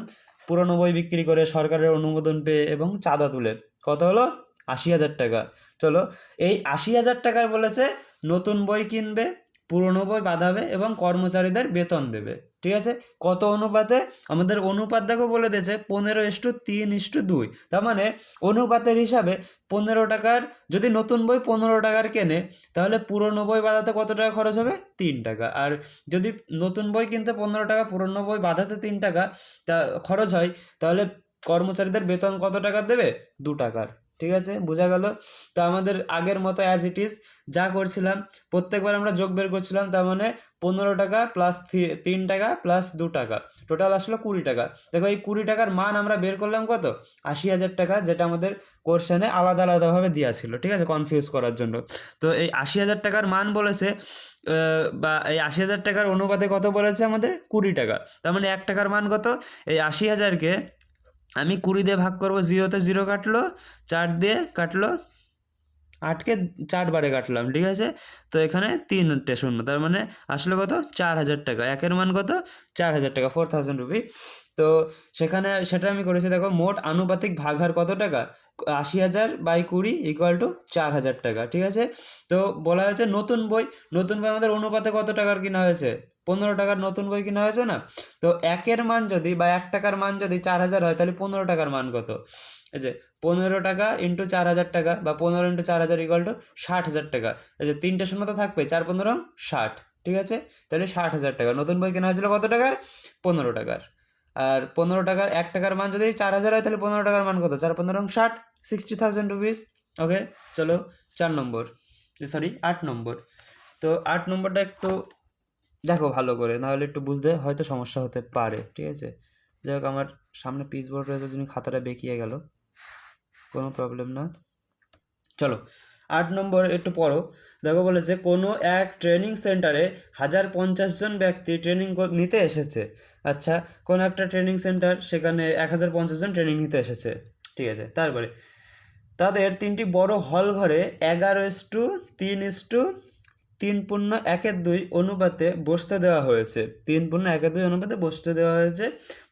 S1: পুরনো বই বিক্রি করে, সরকারের অনুমোদন পেয়ে এবং চাঁদা তুলে কত হলো? 80,000 টাকা। চলো, এই 80,000 টাকার বলেছে নতুন বই কিনবে, পুরনো বই বাঁধাবে এবং কর্মচারীদের বেতন দেবে, ঠিক আছে। কত অনুপাতে? আমাদের অনুপাত দেখো বলে দিয়েছে 15:3:2। তার মানে অনুপাতের হিসাবে 15 টাকার, যদি নতুন বই 15 টাকার কেনে তাহলে পুরনো বই বাঁধাতে কত টাকা খরচ হবে? 3 টাকা। আর যদি নতুন বই কিনতে 15 টাকা, পুরনো বই বাঁধাতে 3 টাকা তা খরচ হয়, তাহলে কর্মচারীদের বেতন কত টাকা দেবে? 2 টাকার, ঠিক আছে, বোঝা গেল। তো আমাদের আগের মতো অ্যাজ ইট ইজ যা করছিলাম, প্রত্যেকবার আমরা যোগ বের করছিলাম, তার মানে 15 টাকা প্লাস 3 টাকা প্লাস 2 টাকা, টোটাল আসলো 20 টাকা। দেখো এই 20 টাকার মান আমরা বের করলাম কত, 80,000 টাকা, যেটা আমাদের কোশ্চেনে আলাদা আলাদাভাবে দেওয়া ছিল, ঠিক আছে, কনফিউজ করার জন্য। তো এই 80,000 টাকার মান বলেছে, বা এই 80,000 টাকার অনুপাতে কত বলেছে আমাদের, 20 টাকা। তার মানে 1 টাকার মান কত, এই 80,000কে আমি 20 দিয়ে ভাগ করবো, 0তে 0 কাটলো, 4 দিয়ে কাটলো, 8কে 4 বারে কাটলাম, ঠিক আছে। তো এখানে 3টে শূন্য, তার মানে আসলে কত, 4,000 টাকা। একের মান কত, 4,000 টাকা, 4,000 রুপি। তো সেখানে সেটা আমি করেছি, দেখো মোট আনুপাতিক ভাগহার কত টাকা, 80,000 বাই 20 ইকুয়াল টু 4,000 টাকা, ঠিক আছে। তো বলা হয়েছে নতুন বই, নতুন বই আমাদের অনুপাতে কত টাকার কিনা হয়েছে, 15 টাকার নতুন বই কিনা হয়েছে না। তো একের মান যদি বা 1 টাকার মান যদি 4,000 হয়, তাহলে 15 টাকার মান কত, এই যে 15 টাকা ইন্টু 4,000 টাকা, বা 15 ইন্টু 4,000 ইকুয়াল টু 60,000 টাকা। এই যে 3টে শূন্য তো থাকবে, 4 15 60, ঠিক আছে। তাহলে 60,000 টাকা নতুন বই কেনা হয়েছিল কত টাকার, 15 টাকার। আর 15 টাকার 1 টাকার মান যদি 4,000 হয়, তাহলে 15 টাকার মান কত, 4 15 60, 60,000 রুপিস। ওকে, চলো 4 নম্বর, সরি 8 নম্বর। তো 8 নম্বরটা একটু দেখো ভালো করে, নাহলে একটু বুঝতে হয়তো সমস্যা হতে পারে, ঠিক আছে। যাই হোক, আমার সামনে পিচ বোর্ড রয়েছে, জন্য খাতাটা বেঁকিয়ে গেল, কোনো প্রবলেম না। চলো 8 নম্বর একটু পড়ো। দেখো বলেছে কোনো এক ট্রেনিং সেন্টারে 1,050 জন ব্যক্তি ট্রেনিং নিতে এসেছে। আচ্ছা, কোনো একটা ট্রেনিং সেন্টার, সেখানে 1,050 জন ট্রেনিং নিতে এসেছে, ঠিক আছে। তারপরে তাদের 3টি বড় হল ঘরে 11:3:3:1:2 অনুপাতে বসতে দেওয়া হয়েছে, 3:1:2 অনুপাতে বসতে দেওয়া হয়েছে।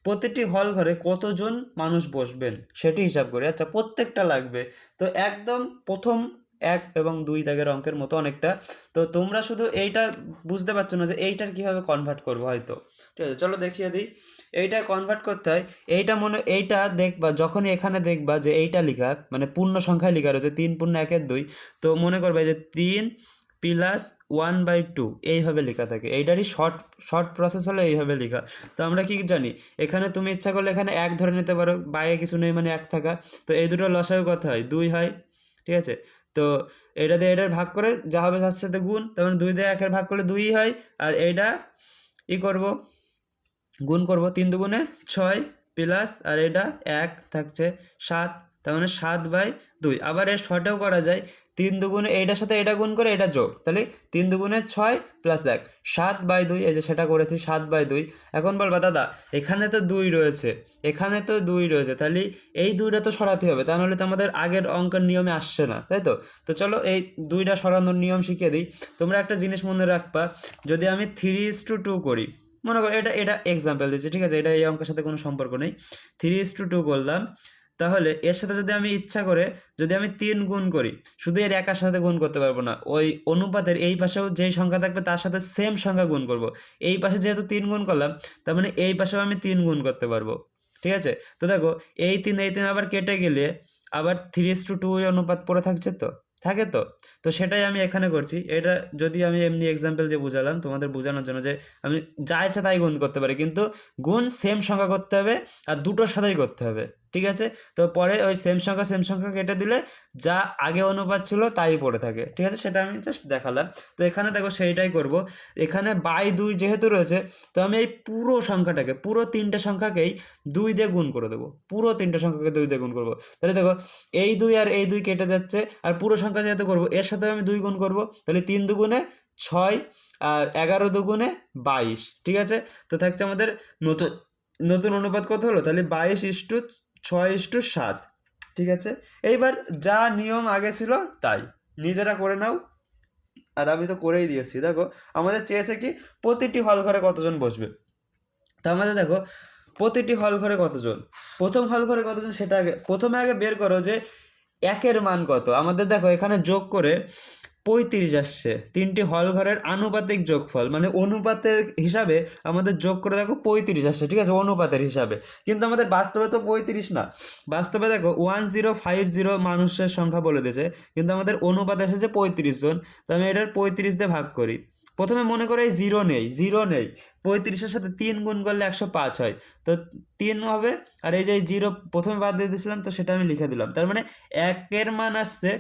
S1: প্রতিটি হল ঘরে কতজন মানুষ বসবেন সেটি হিসাব করে। আচ্ছা, প্রত্যেকটা লাগবে, তো একদম প্রথম 1 এবং 2 দাগের অঙ্কের মতো অনেকটা। তো তোমরা শুধু এইটা বুঝতে পারছো না যে এইটার কিভাবে কনভার্ট করবো হয়তো, ঠিক আছে। চলো দেখিয়ে দিই। এইটা কনভার্ট করতে হয়, এইটা দেখবা যখনই এখানে দেখবা যে এইটা লেখা মানে পূর্ণ সংখ্যায় লেখা রয়েছে 3:1:2, তো মনে করবে যে 3 প্লাস 1/2 এইভাবে লেখা থাকে। এইটারই শর্ট প্রসেস হলো এইভাবে লেখা। তো আমরা কি জানি, এখানে তুমি ইচ্ছা করলে এখানে 1 ধরে নিতে পারো, বাইরে কিছু নেই মানে 1 থাকা। তো এই দুটো লসাগু কত হয়, 2 হয়, ঠিক আছে। তো এটা দিয়ে এটার ভাগ করে যা হবে তার সাথে গুণ, তার মানে 2 দিয়ে 1-এর ভাগ করলে 2ই হয়। আর এইটা করব, গুণ করব, 3 দুগুণে 6 প্লাস, আর এটা 1 থাকছে 7, তার মানে 7/2। আবার এর শর্টেও করা যায়, 3 দুগুণে এইটার সাথে এটা গুণ করে এটা যোগ, তাহলে 3 দুগুণে 6 প্লাস দেখ 7/2, এই যে সেটা করেছি 7/2। এখন বলবা দাদা এখানে তো 2 রয়েছে, এখানে তো 2 রয়েছে, তাহলে এই 2টা তো সরাতে হবে, তা নাহলে তো আমাদের আগের অঙ্কের নিয়মে আসছে না, তাই তো। তো চলো এই 2টা সরানোর নিয়ম শিখিয়ে দিই। তোমরা একটা জিনিস মনে রাখবা, যদি আমি 3:2 করি, মনে করো এটা এটা এক্সাম্পল দিচ্ছি, ঠিক আছে, এটা এই অঙ্কের সাথে কোনো সম্পর্ক নেই। 3:2 করলাম, তাহলে এর সাথে যদি আমি ইচ্ছা করে যদি আমি 3 গুণ করি, শুধু এর একার সাথে গুণ করতে পারবো না, ওই অনুপাতের এই পাশেও যেই সংখ্যা থাকবে তার সাথে সেম সংখ্যা গুণ করব। এই পাশে যেহেতু 3 গুণ করলাম, তার মানে এই পাশেও আমি 3 গুণ করতে পারবো, ঠিক আছে। তো দেখো এই তিন আবার কেটে গেলে আবার 3:2 অনুপাত পড়ে থাকছে, তো থাকে তো। তো সেটাই আমি এখানে করছি। এটা যদি আমি এমনি এক্সাম্পল দিয়ে বুঝালাম তোমাদের বোঝানোর জন্য, যে আমি যা ইচ্ছা তাই গুণ করতে পারি, কিন্তু গুণ সেম সংখ্যা করতে হবে আর দুটোর সাথেই করতে হবে, ঠিক আছে। তো পরে ওই সেম সংখ্যা কেটে দিলে যা আগে অনুপাত ছিল তাই পড়ে থাকে, ঠিক আছে, সেটা আমি জাস্ট দেখালাম। তো এখানে দেখো সেইটাই করব। এখানে বাই 2 যেহেতু রয়েছে, তো আমি এই পুরো সংখ্যাটাকে, পুরো 3টে সংখ্যাকেই 2 দিয়ে গুণ করে দেবো, পুরো 3টে সংখ্যাকে 2 দিয়ে গুণ করবো। তাহলে দেখো এই 2 আর এই 2 কেটে যাচ্ছে, আর পুরো সংখ্যা যেহেতু করবো এর সাথে আমি 2 গুণ করবো, তাহলে 3 দুগুণে 6 আর 11 দুগুণে 22, ঠিক আছে। তো থাকছে আমাদের নতুন নতুন অনুপাত কত হলো, তাহলে 22:6:7, ঠিক আছে। এইবার যা নিয়ম আগে ছিল তাই নিজেরা করে নাও, আর আমি তো করেই দিয়েছি। দেখো আমাদের চেয়েছে কি প্রতিটি হল ঘরে কতজন বসবে, তো আমাদের দেখো প্রতিটি হল ঘরে কতজন, প্রথম হল ঘরে কতজন সেটা প্রথমে বের করো যে একের মান কত। আমাদের দেখো এখানে যোগ করে 35 আসছে, 3টি হল ঘরের আনুপাতিক যোগফল, মানে অনুপাতের হিসাবে আমাদের যোগ করে দেখো 35 আসছে, ঠিক আছে, অনুপাতের হিসাবে। কিন্তু আমাদের বাস্তবে তো 35 না, বাস্তবে দেখো 1050 মানুষের সংখ্যা বলে দিয়েছে, কিন্তু আমাদের অনুপাত এসেছে 35 জন। তো আমি এটার 35 দিয়ে ভাগ করি। প্রথমে মনে করো এই জিরো নেই, 35-এর সাথে 3 গুণ করলে 105 হয়, তো 3 হবে। আর এই যে জিরো প্রথমে বাদ দিয়ে দিয়েছিলাম, তো সেটা আমি লিখে দিলাম। তার মানে একের মান আসছে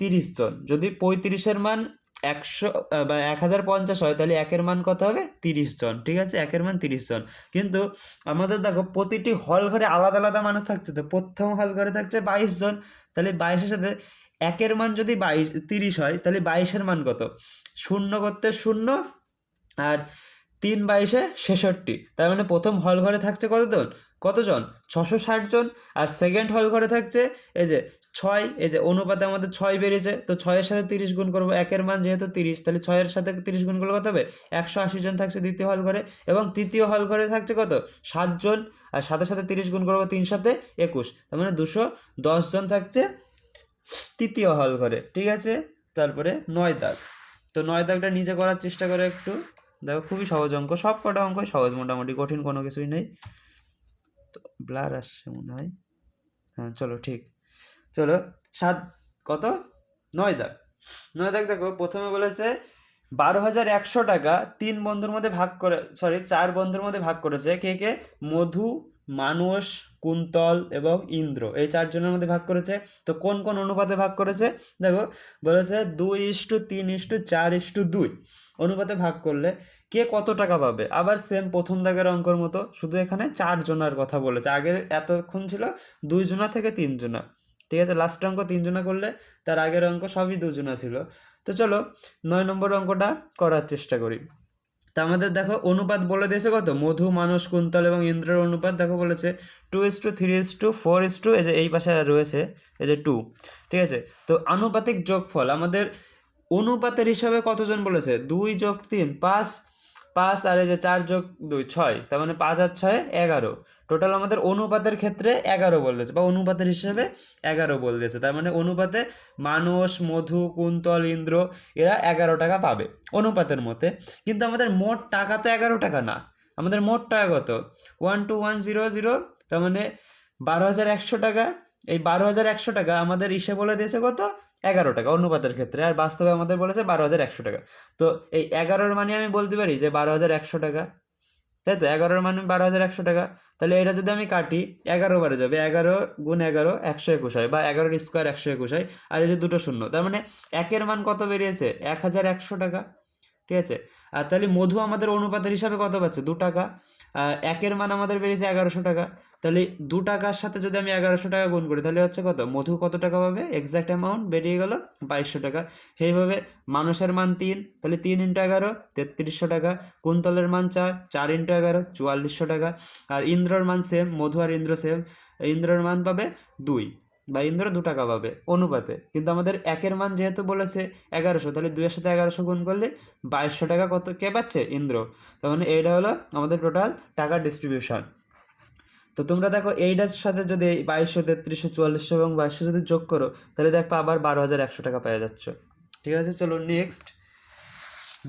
S1: 30 জন, যদি 35-এর মান 100 বা 1050 হয়, তাহলে একের মান কত হবে? 30 জন। ঠিক আছে, একের মান 30 জন। কিন্তু আমাদের দেখো প্রতিটি হল ঘরে আলাদা আলাদা মানুষ থাকছে, তো প্রথম হল ঘরে থাকছে 22 জন, তাহলে 22-এর সাথে একের মান যদি 30 হয়, তাহলে 22-এর মান কত? শূন্য করতে শূন্য, আর 3 22-এ 66, তার মানে প্রথম হল ঘরে থাকছে কতজন? 660 জন। আর সেকেন্ড হল ঘরে থাকছে এই যে 6, এই যে অনুপাতে আমাদের 6 বেরিয়েছে, তো 6-এর সাথে 30 গুণ করবো, একের মান যেহেতু 30, তাহলে 6-এর সাথে 30 গুণ করলে কত হবে? 180 জন থাকছে দ্বিতীয় হল ঘরে। এবং তৃতীয় হল ঘরে থাকছে কত? 7 জন। আর সাথে সাথে 30 গুণ করবো, 3 7 21, তার মানে 210 জন থাকছে তৃতীয় হল ঘরে। ঠিক আছে, তারপরে 9 দাগ। তো 9 দাগটা নিজে করার চেষ্টা করে একটু, দেখো খুবই সহজ অঙ্ক, সব কটা অঙ্কই সহজ, মোটামুটি কঠিন কোনো কিছুই নেই। তো ব্লার আসছে মনে হয়, হ্যাঁ চলো ঠিক। চলো 7 কত 9 দাগ। 9 দাগ দেখো, প্রথমে বলেছে 12,100 টাকা 3 বন্ধুর মধ্যে ভাগ করে, 4 বন্ধুর মধ্যে ভাগ করেছে। কে কে? মধু, মানস, কুন্তল এবং ইন্দ্র, এই 4 জনের মধ্যে ভাগ করেছে। তো কোন কোন অনুপাতে ভাগ করেছে? দেখো বলেছে 2:3:4:2 অনুপাতে ভাগ করলে কে কত টাকা পাবে। আবার সেম প্রথম দাগের অঙ্কর মতো, শুধু এখানে 4 জনের কথা বলেছে, আগে এতক্ষণ ছিল 2 জনা থেকে 3 জনা। ঠিক আছে, লাস্ট অঙ্ক 3 জনা করলে, তার আগের অঙ্ক সবই 2 জনা ছিল। তো চলো 9 নম্বর অঙ্কটা করার চেষ্টা করি। তা আমাদের দেখো অনুপাত বলে দিয়েছে কত? মধু, মানস, কুন্তল এবং ইন্দ্রের অনুপাত দেখো বলেছে 2:3:4, এই যে এই পাশে রয়েছে এই যে 2। ঠিক আছে, তো আনুপাতিক যোগফল আমাদের অনুপাতের হিসাবে কতজন বলেছে? 2 যোগ 3 5, 5 আর এই যে 4 যোগ 2 6, তার মানে 5 আর 6 11। টোটাল আমাদের অনুপাতের ক্ষেত্রে 11 বলেছে, বা অনুপাতের হিসেবে 11 বলে দিয়েছে। তার মানে অনুপাতে মানস, মধু, কুন্তল, ইন্দ্র এরা 11 টাকা পাবে অনুপাতের মতে। কিন্তু আমাদের মোট টাকা তো 11 টাকা না, আমাদের মোট টাকা কত? 12100, তার মানে 12,100 টাকা। এই 12,100 টাকা আমাদের ইসে বলে দিয়েছে কত? 11 টাকা অনুপাতের ক্ষেত্রে, আর বাস্তবে আমাদের বলেছে 12,100 টাকা। তো এই 11-র মানে আমি বলতে পারি যে 12,100 টাকা, তাই তো? 11-র মানে 12,100 টাকা। তাহলে এটা যদি আমি কাটি, 11 বারে যাবে, 11 গুণ 11 121 হয়, বা 11-র স্কোয়ার 121 হয়। আর এই যে দুটো শূন্য, তার মানে একের মান কত বেরিয়েছে? 1,100 টাকা। ঠিক আছে, আর তাহলে মধু আমাদের অনুপাতের হিসাবে কত পাচ্ছে? 2 টাকা। একের মান আমাদের বেরিয়েছে 1100 টাকা। তাহলে 2 টাকার সাথে যদি আমি 1100 টাকা গুণ করি, তাহলে হচ্ছে কত? মধু কত টাকা পাবে? এক্সাক্ট অ্যামাউন্ট বেরিয়ে গেল 2200 টাকা। সেইভাবে মানুষের মান 3, তাহলে 3 × 11 3300 টাকা। কুন্তলের মান 4, 4 × 11 4400 টাকা। আর ইন্দ্রর মান সেম, মধু আর ইন্দ্র সেম, ইন্দ্রর মান পাবে 2, বা ইন্দ্র 2 টাকা পাবে অনুপাতে। কিন্তু আমাদের একের মান যেহেতু বলেছে 1100, তাহলে 2-এর সাথে 1100 গুণ করলে 2200 টাকা কত কে পাচ্ছে? ইন্দ্র। তার মানে এইটা হলো আমাদের টোটাল টাকার ডিস্ট্রিবিউশন। তো তোমরা দেখো এইটার সাথে যদি 2200, 3300, 4400 এবং 2200 যদি যোগ করো, তাহলে দেখো আবার 12,100 টাকা পেয়ে যাচ্ছ। ঠিক আছে, চলো নেক্সট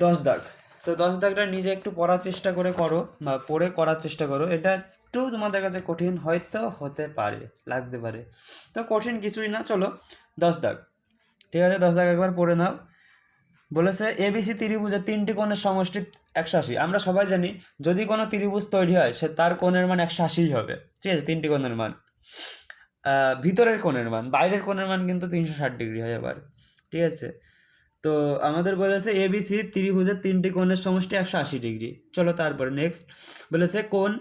S1: 10 দাগ। তো 10 দাগটা নিজে একটু পড়ার চেষ্টা করে করো, বা পড়ে করার চেষ্টা করো। এটা একটু তোমাদের কাছে কঠিন হয়তো হতে পারে, লাগতে পারে, তো কঠিন কিছুই না। চলো 10 দাগ। ঠিক আছে, 10 দাগ একবার পড়ে নাও। বলেছে এবিসি ত্রিভুজের 3টি কোণের সমষ্টি 180। আমরা সবাই জানি যদি কোনো ত্রিভুজ তৈরি হয়, সে তার কোণের মান 180 হবে। ঠিক আছে, 3টি কোণের মান, ভিতরের কোণের মান, বাইরের কোণের মান কিন্তু 360 ডিগ্রি হয় আবার। ঠিক আছে, তো আমাদের বলেছে এবিসি ত্রিভুজের 3টি কোণের সমষ্টি 180 ডিগ্রি। চলো তারপরে নেক্সট বলেছে কোণ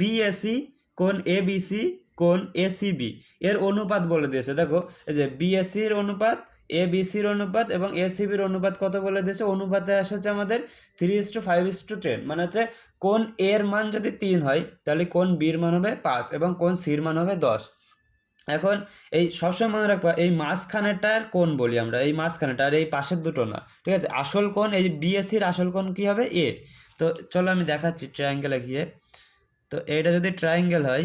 S1: বিএসি, কোণ এবিসি, কোণ এসিবি এর অনুপাত বলে দিয়েছে। দেখো এই যে বিএসির অনুপাত, এবিসির অনুপাত এবং এসিবির অনুপাত কত বলে দিয়েছে? অনুপাতে এসেছে আমাদের 3:5:10, মানে হচ্ছে কোণ এর মান যদি 3 হয়, তাহলে কোণ বির মান হবে 5 এবং কোণ সির মান হবে 10। এখন এই সবসময় মনে রাখবা, এই মাঝখানেটার কোণ বলি আমরা, এই মাঝখানেটা, আর এই পাশের দুটো না। ঠিক আছে, আসল কোণ এই বিএসির আসল কোণ কী হবে? এ। তো চলো আমি দেখাচ্ছি ট্রায়াঙ্গেল এঁকিয়ে। তো এটা যদি ট্রায়াঙ্গেল হয়,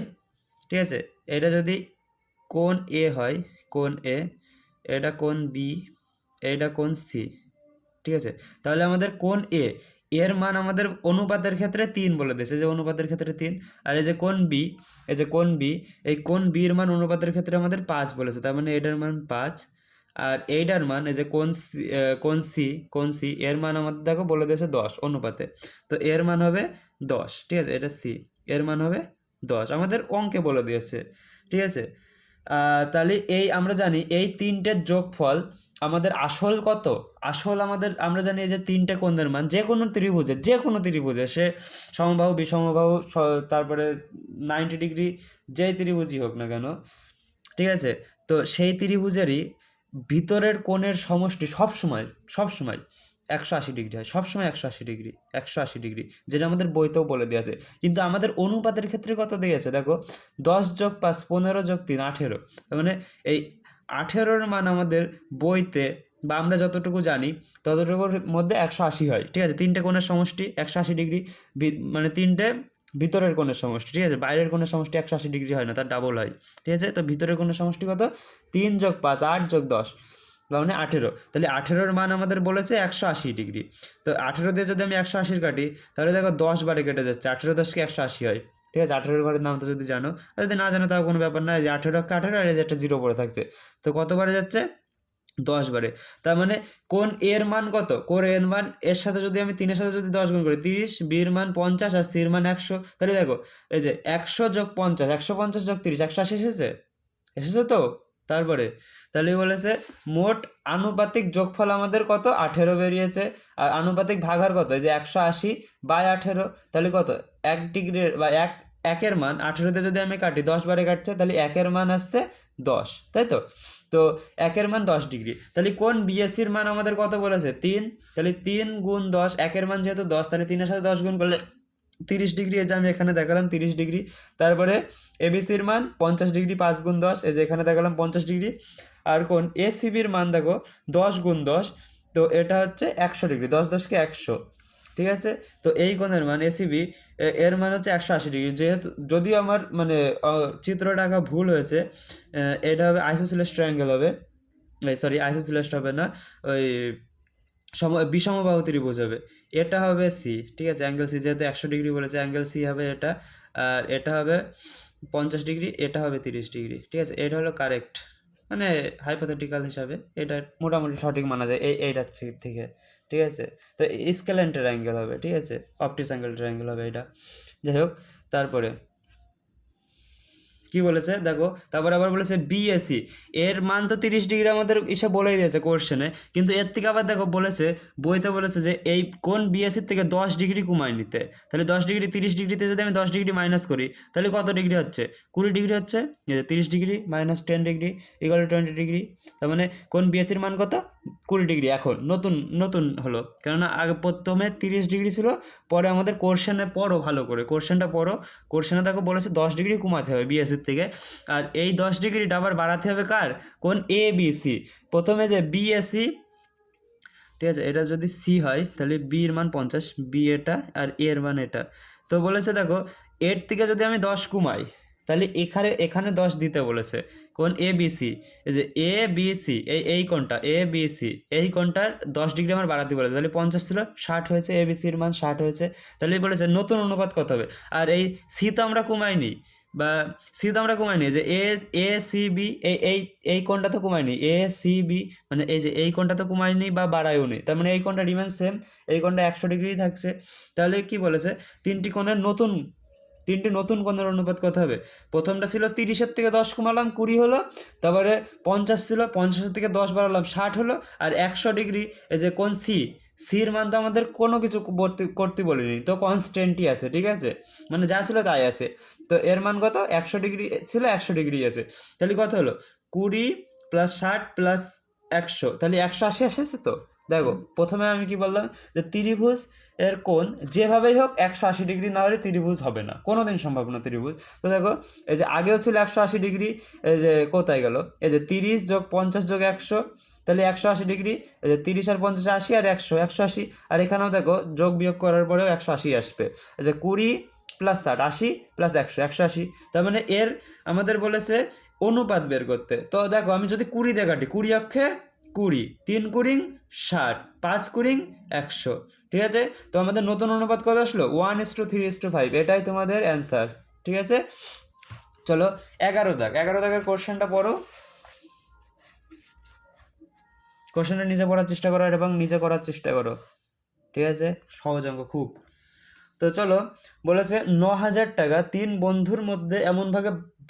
S1: ঠিক আছে, এটা যদি কোণ এ হয়, কোণ এ, এটা কোণ বি, এটা কোণ সি। ঠিক আছে, তাহলে আমাদের কোণ এ এর মান আমাদের অনুপাতের ক্ষেত্রে 3 বলে দিয়েছে, যে অনুপাতের ক্ষেত্রে 3। আর এই যে কোণ বি, এই যে কোণ বি, এই কোণ বির মান অনুপাতের ক্ষেত্রে আমাদের 5 বলেছে, তার মানে এটার মান 5। আর এইটার মান এই যে কোণ সি এর মান আমাদের দেখো বলে দিয়েছে 10 অনুপাতে, তো এর মান হবে 10। ঠিক আছে, এটা সি, এর মান হবে 10 আমাদের অঙ্কে বলে দিয়েছে। ঠিক আছে, তাহলে এই আমরা জানি এই তিনটের যোগফল আমাদের আসল কত, আসল আমাদের আমরা জানি যে 3টে কোণের মান যে কোনো ত্রিভুজে সে সমবাহু বিষমবাহু তারপরে 90 ডিগ্রি যেই ত্রিভুজই হোক না কেন, ঠিক আছে, তো সেই ত্রিভুজেরই ভিতরের কোণের সমষ্টি সবসময় 180 ডিগ্রি হয়, সবসময় 180 ডিগ্রি, যেটা আমাদের বইতেও বলে দেওয়া আছে। কিন্তু আমাদের অনুপাতের ক্ষেত্রে কত দিয়েছে দেখো, 10+5 15+3 18, তার মানে এই 18-র মান আমাদের বইতে বা আমরা যতটুকু জানি ততটুকুর মধ্যে 180 হয়, ঠিক আছে। 3টে কোণের সমষ্টি 180 ডিগ্রি, মানে 3টে ভিতরের কোণের সমষ্টি, ঠিক আছে, বাইরের কোণের সমষ্টি 180 ডিগ্রি হয় না, তার ডাবল হয়, ঠিক আছে। তো ভিতরের কোণের সমষ্টি কত, 3+5 8+10, মানে 18, তাহলে 18-র মান আমাদের বলেছে 180 ডিগ্রি। তো 18 দিয়ে যদি আমি 180 কাটি তাহলে দেখো 10 বারে কেটে যাচ্ছে, 18 10 কে 180 হয়, ঠিক আছে। 18-এর ঘরের নামটা যদি জানো, আর যদি না জানো তাও কোনো ব্যাপার না, যে 18 আর এই যে একটা 0 পড়ে থাকছে, তো কত বারে যাচ্ছে, 10 বারে। তার মানে কোন এর মান কত, কোন এর মান এর সাথে যদি আমি 3-এর সাথে যদি 10 গুণ করি 30, বির মান 50 আর সির মান 100, তাহলে দেখো এই যে 100 যোগ 50, 150 যোগ 30 180 এসেছে তো। তারপরে তাহলে বলেছে মোট আনুপাতিক যোগফল আমাদের কত, 18 বেরিয়েছে। আর আনুপাতিক ভাগার কত, এই যে 180/18, তাহলে কত, 1 ডিগ্রির বা একের মান 18-তে যদি আমি কাটি 10 বারে কাটছে, তাহলে একের মান আসছে 10, তাই তো। তো একের মান 10 ডিগ্রি, তাহলে কোন বিএসসির মান আমাদের কত বলেছে, 3, তাহলে 3 গুণ 10, একের মান যেহেতু 10, তাহলে 3-এর সাথে 10 গুণ করলে 30 ডিগ্রি, এই যে আমি এখানে দেখালাম 30 ডিগ্রি। তারপরে এবিসির মান 50 ডিগ্রি, 5 গুণ 10, এই যে এখানে দেখালাম 50 ডিগ্রি। আর কোন এসিবির মান দেখো 10 গুণ 10, তো এটা হচ্ছে 100 ডিগ্রি, 10 10 কে 100, ঠিক আছে। তো এই কোণের মান এসিবি এর মান হচ্ছে 180 ডিগ্রি। যেহেতু যদিও আমার মানে চিত্রটা আঁকা ভুল হয়েছে, এটা হবে আইসোসেলেস ট্রায়াঙ্গেল হবে, সরি আইসোসেলেস হবে না, ওই বিষমবাহু ত্রিভুজ হবে, এটা হবে সি, ঠিক আছে। অ্যাঙ্গেল সি যেহেতু 100 ডিগ্রি বলেছে, অ্যাঙ্গেল সি হবে এটা, আর এটা হবে 50 ডিগ্রি, এটা হবে 30 ডিগ্রি, ঠিক আছে। এটা হলো কারেক্ট, মানে হাইপোথেটিক্যাল হিসাবে এটা মোটামুটি সঠিক মানা যায় এইটার থেকে, ঠিক আছে। তো স্কেলেন্টের অ্যাঙ্গেল হবে, ঠিক আছে, অপটিস অ্যাঙ্গেলটার অ্যাঙ্গেল হবে এটা, যাই হোক। তারপরে কি বলেছে দেখো, তারপর আবার বলেছে বিএসি এর মান তো 30 ডিগ্রি আমাদের এসে বলেই দিয়েছে কোশ্চেনে, কিন্তু এর থেকে আবার দেখো বলেছে বইতে বলেছে যে এই কোন বিএসির থেকে 10 ডিগ্রি কমায় নিতে, তাহলে 10 ডিগ্রি 30 ডিগ্রিতে যদি আমি 10 ডিগ্রি মাইনাস করি তাহলে কত ডিগ্রি হচ্ছে, 20 ডিগ্রি হচ্ছে। 30 degree minus 10 degree equal 20 degree, তার মানে কোন বিএসির মান কত, 20 ডিগ্রি। এখন নতুন নতুন হলো, কেননা আগে প্রথমে 30 ডিগ্রি ছিল, পরে আমাদের কোশ্চেনে পড়ো ভালো করে, কোশ্চেনটা পড়ো, কোশ্চেনে দেখো বলেছে 10 ডিগ্রি কমাতে হবে বিএসির থেকে, আর এই 10 ডিগ্রিটা আবার বাড়াতে হবে কার, কোন এ বি সি। প্রথমে যে বিএসি, ঠিক আছে, এটা যদি সি হয় তাহলে বি এর মান 50, বি এটা আর এ এর মান এটা। তো বলেছে দেখো এর থেকে যদি আমি 10 কমাই তাহলে এখানে এখানে 10 দিতে বলেছে, কোন এ বি সি, এই যে এ বি সি এই কোনটা এ বি সি, এই কোনটার 10 ডিগ্রি আমার বাড়াতে বলেছে, তাহলে 50 ছিল 60 হয়েছে, এ বি সির মান 60 হয়েছে। তাহলে বলেছে নতুন অনুপাত কত হবে, আর এই সি তো আমরা কমাইনি, বা সি তো আমরা কমাইনি, যে এ এ সি বি এই কোণটা তো কমাইনি, এ সি বি, মানে এই যে এই কোণটা তো কমাইনি বা বাড়ায়ও নি, তার মানে এই কোণটা রিমেন সেম, এই কোণটা 100 ডিগ্রি থাকছে। তাহলে কি বলেছে, তিনটি নতুন কোণের অনুপাত কত হবে, প্রথমটা ছিল 30-এর থেকে 10 কমালাম 20 হলো, তারপরে 50 ছিল 50-এর থেকে 10 বাড়ালাম 60 হলো, আর 100 ডিগ্রি এই যে কোণ সির মান তো আমাদের কোনো কিছু করতে বলিনি, তো কনস্ট্যান্টই আছে, ঠিক আছে, মানে যা ছিল তাই আছে। তো এর মান কত, 100 ডিগ্রি ছিল 100 ডিগ্রি আছে, তাহলে কত হলো 20 + 60 + 100, তাহলে 180 এসেছে তো। দেখো প্রথমে আমি কি বললাম, যে ত্রিভুজ এর কোণ যেভাবেই হোক 180 ডিগ্রি না হলে ত্রিভুজ হবে না, কোনো দিন সম্ভব না ত্রিভুজ। তো দেখো এই যে আগেও ছিল 180 ডিগ্রি, এই যে কোথায় গেল, এই যে 30 + 50 + 100, তাহলে 180 ডিগ্রি, এই যে 30 আর 50 80 আর 100 180, আর এখানেও দেখো যোগ বিয়োগ করার পরেও 180 আসবে, এই যে 20 + 60 80 + 100 180, তার মানে এর আমাদের বলেছে অনুপাত বের করতে। তো দেখো আমি যদি 20 দিয়ে কাটি, 20 অক্ষে 20, 3 কুড়িং 60, 5 কুড়িং 100, ঠিক আছে। তো আমাদের নতুন অনুপাত কত আসলো, 1:3:5, এটাই তোমাদের অ্যান্সার, ঠিক আছে। চলো 11 দাগের কোশ্চেনটা পড়ো, কোশ্চেনটা নিজে পড়ার চেষ্টা করো এবং নিজে করার চেষ্টা করো, ঠিক আছে, সহজ অঙ্ক খুব। তো চলো বলেছে 9,000 টাকা 3 বন্ধুর মধ্যে এমন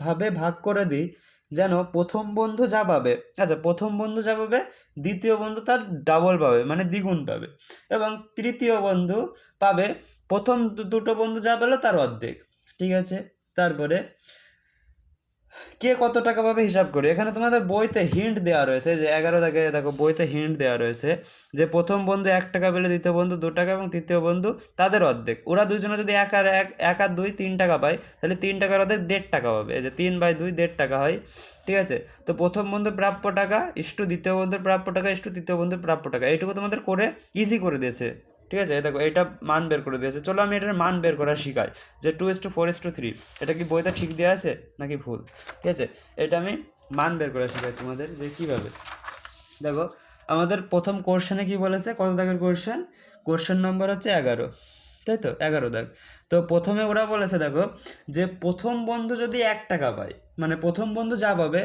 S1: ভাবে ভাগ করে দিই যেন প্রথম বন্ধু যা পাবে, আচ্ছা প্রথম বন্ধু যা পাবে দ্বিতীয় বন্ধু তার ডাবল পাবে মানে দ্বিগুণ পাবে, এবং তৃতীয় বন্ধু পাবে প্রথম দুটো বন্ধু যা পেলো তার অর্ধেক। ঠিক আছে, তারপরে কে কত টাকা পাবে হিসাব করে এখানে তোমাদের বইতে হিন্ট দেওয়া রয়েছে, যে 11 দাগে দেখো বইতে হিন্ট দেওয়া রয়েছে যে প্রথম বন্ধু 1 টাকা পেলে দ্বিতীয় বন্ধু 2 টাকা এবং তৃতীয় বন্ধু তাদের অর্ধেক। ওরা দুজনে যদি 1 আর 2 3 টাকা পায়, তাহলে 3 টাকার অর্ধেক 1.5 টাকা পাবে, এই যে 3/2 1.5 টাকা হয়। ঠিক আছে, তো প্রথম বন্ধুর প্রাপ্য টাকা ইস্টু দ্বিতীয় বন্ধুর প্রাপ্য টাকা ইস্টু তৃতীয় বন্ধুর প্রাপ্য টাকা, এইটুকু তোমাদের করে ইজি করে দিয়েছে। ঠিক আছে, এই দেখো এটা মান বের করে দিয়েছে। চলো আমি এটার মান বের করা শিখাই, যে 2:4:3 এটা কি বইতে ঠিক দেওয়া আছে নাকি ভুল। ঠিক আছে, এটা আমি মান বের করে শিখাই তোমাদের যে কীভাবে। দেখো আমাদের প্রথম কোশ্চেনে কি বলেছে, কত দাগের কোশ্চেন, কোশ্চেন নম্বর হচ্ছে 11, তাই তো 11 দাগ। তো প্রথমে ওরা বলেছে দেখো যে প্রথম বন্ধু যদি 1 টাকা পায়, মানে প্রথম বন্ধু যা পাবে,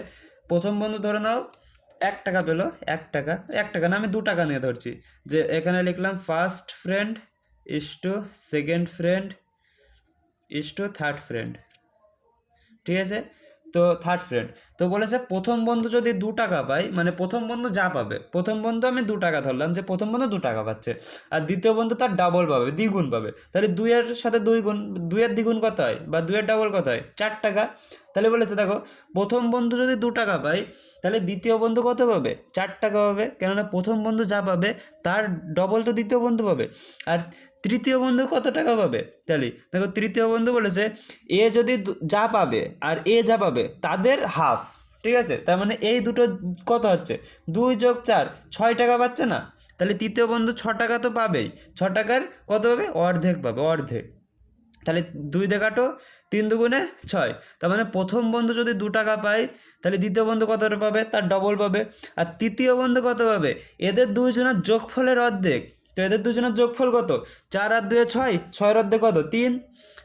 S1: প্রথম বন্ধু ধরে নাও 1 টাকা পেলো, 1 টাকা না আমি 2 টাকা নিয়ে ধরছি, যে এখানে লিখলাম first friend is to second friend is to third friend. ঠিক আছে, তো থার্ড ফ্রেন্ড, তো বলেছে প্রথম বন্ধু যদি 2 টাকা পায়, মানে প্রথম বন্ধু যা পাবে, প্রথম বন্ধু আমি 2 টাকা ধরলাম যে প্রথম বন্ধু 2 টাকা পাচ্ছে, আর দ্বিতীয় বন্ধু তার ডাবল পাবে, দ্বিগুণ পাবে, তাহলে 2 এর সাথে 2 গুণ, 2 এর দ্বিগুণ কত হয় বা 2 এর ডাবল কত হয়, 4 টাকা। তাহলে বলেছে দেখো প্রথম বন্ধু যদি 2 টাকা পায়, তাহলে দ্বিতীয় বন্ধু কত পাবে, 4 টাকা পাবে, কেননা প্রথম বন্ধু যা পাবে তার ডবল তো দ্বিতীয় বন্ধু পাবে। আর তৃতীয় বন্ধু কত টাকা পাবে, তাহলে দেখো তৃতীয় বন্ধু বলেছে এ যদি যা পাবে আর এ যা পাবে তাদের হাফ। ঠিক আছে, তার মানে এই দুটো কত হচ্ছে, 2+4 6 টাকা পাচ্ছে না, তাহলে তৃতীয় বন্ধু 6 টাকা তো পাবেই, 6 টাকার কত পাবে, অর্ধেক পাবে, অর্ধেক। তাহলে 2 দিয়ে কাটো, 3 দুগুণে 6, তার মানে প্রথম বন্ধু যদি 2 টাকা পায়, তাহলে দ্বিতীয় বন্ধু কত পাবে, তার ডবল পাবে। আর তৃতীয় বন্ধু কত পাবে, এদের দুইজনের যোগফলের অর্ধেক। তো এদের দুজনের যোগফল কত, 4 আর 2 6, 6-এর অর্ধেক কত 3,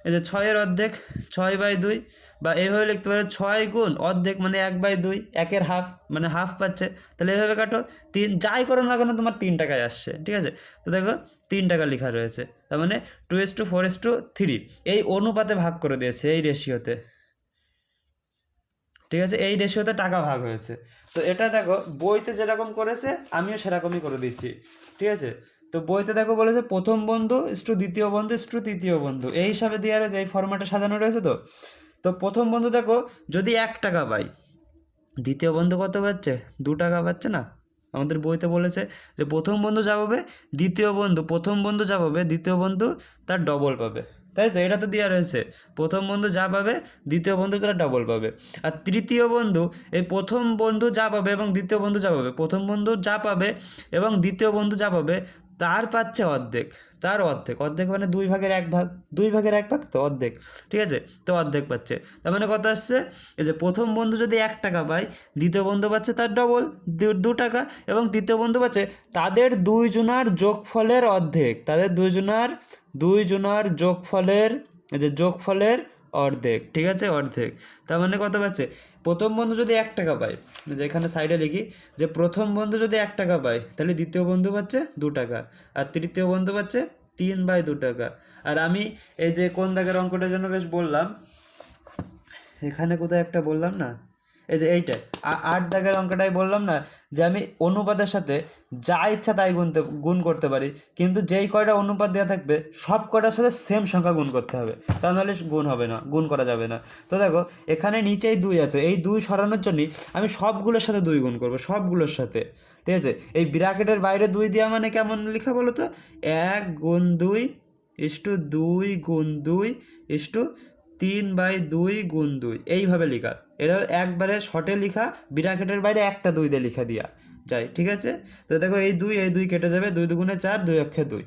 S1: এই যে 6-এর অর্ধেক 6/2, বা এইভাবে লিখতে পারে 6 গুণ অর্ধেক মানে 1/2, 1-এর হাফ মানে হাফ পাচ্ছে। তাহলে এইভাবে কাটো, 3 যাই করো না কেন তোমার 3 টাকায় আসছে। ঠিক আছে, তো দেখো 3 টাকা লেখা রয়েছে, তার মানে 2:4:3 এই অনুপাতে ভাগ করে দিয়েছে, এই রেশিওতে। ঠিক আছে, এই রেশিওতে টাকা ভাগ হয়েছে। তো এটা দেখো বইতে যেরকম করেছে আমিও সেরকমই করে দিচ্ছি। ঠিক আছে, তো বইতে দেখো বলেছে প্রথম বন্ধু ইস্টু দ্বিতীয় বন্ধু ইস্টু তৃতীয় বন্ধু, এই হিসাবে দেওয়া রয়েছে, এই ফর্ম্যাটে সাজানো রয়েছে। তো তো প্রথম বন্ধু দেখো যদি 1 টাকা পাই, দ্বিতীয় বন্ধু কত পাচ্ছে, 2 টাকা পাচ্ছে না। আমাদের বইতে বলেছে যে প্রথম বন্ধু যা পাবে দ্বিতীয় বন্ধু, প্রথম বন্ধু যা পাবে দ্বিতীয় বন্ধু তার ডবল পাবে, তাই তো এটা তো দেওয়া রয়েছে, প্রথম বন্ধু যা পাবে দ্বিতীয় বন্ধু তারা ডবল পাবে। আর তৃতীয় বন্ধু এই প্রথম বন্ধু যা পাবে এবং দ্বিতীয় বন্ধু যা পাবে, প্রথম বন্ধু যা পাবে এবং দ্বিতীয় বন্ধু যা পাবে তার পাচ্ছে অর্ধেক, তার অর্ধেক, অর্ধেক মানে 2/1 ভাগ, 2/1 তো অর্ধেক। ঠিক আছে, তো অর্ধেক পাচ্ছে, তার মানে কত আসছে, এই যে প্রথম বন্ধু যদি 1 টাকা পায়, দ্বিতীয় বন্ধু পাচ্ছে তার ডবল 2 টাকা, এবং তৃতীয় বন্ধু পাচ্ছে তাদের দুইজনার যোগফলের অর্ধেক, তাদের দুইজনার যোগফলের, এই যে যোগফলের অর্ধেক। ঠিক আছে, অর্ধেক, তার মানে কত পাচ্ছে, প্রথম বন্ধু যদি 1 টাকা পায়, যে এখানে সাইডে লিখি যে প্রথম বন্ধু যদি 1 টাকা পায়, তাহলে দ্বিতীয় বন্ধু পাচ্ছে 2 টাকা, আর তৃতীয় বন্ধু পাচ্ছে 3/2 টাকা। আর আমি এই যে কোন দাগের অঙ্কটার জন্য বেশ বললাম, এখানে কোথায় একটা বললাম না, এই যে এইটা 8 দাগের অঙ্কটাই বললাম না, যে আমি অনুপাতের সাথে যা ইচ্ছা তাই গুণ করতে পারি, কিন্তু যেই কয়টা অনুপাত দেওয়া থাকবে সব কয়টার সাথে সেম সংখ্যা গুণ করতে হবে, তা নাহলে গুণ হবে না, গুণ করা যাবে না। তো দেখো এখানে নিচেই 2 আছে, এই 2 সরানোর জন্যই আমি সবগুলোর সাথে 2 গুণ করবো, সবগুলোর সাথে। ঠিক আছে, এই ব্র্যাকেটের বাইরে 2 দেওয়া মানে কেমন লেখা বলো তো, 1 গুণ 2 ইস্টু 2 গুণ 2 ইস্টু 3/2 গুণ 2, এইভাবে লেখা। এটা একবারে শর্টে লেখা, ব্র্যাকেটের বাইরে একটা 2 দিয়ে লেখা দিয়া যায়। ঠিক আছে, তো দেখো এই 2 কেটে যাবে, 2 দুগুণে 4, 2 অক্ষে 2।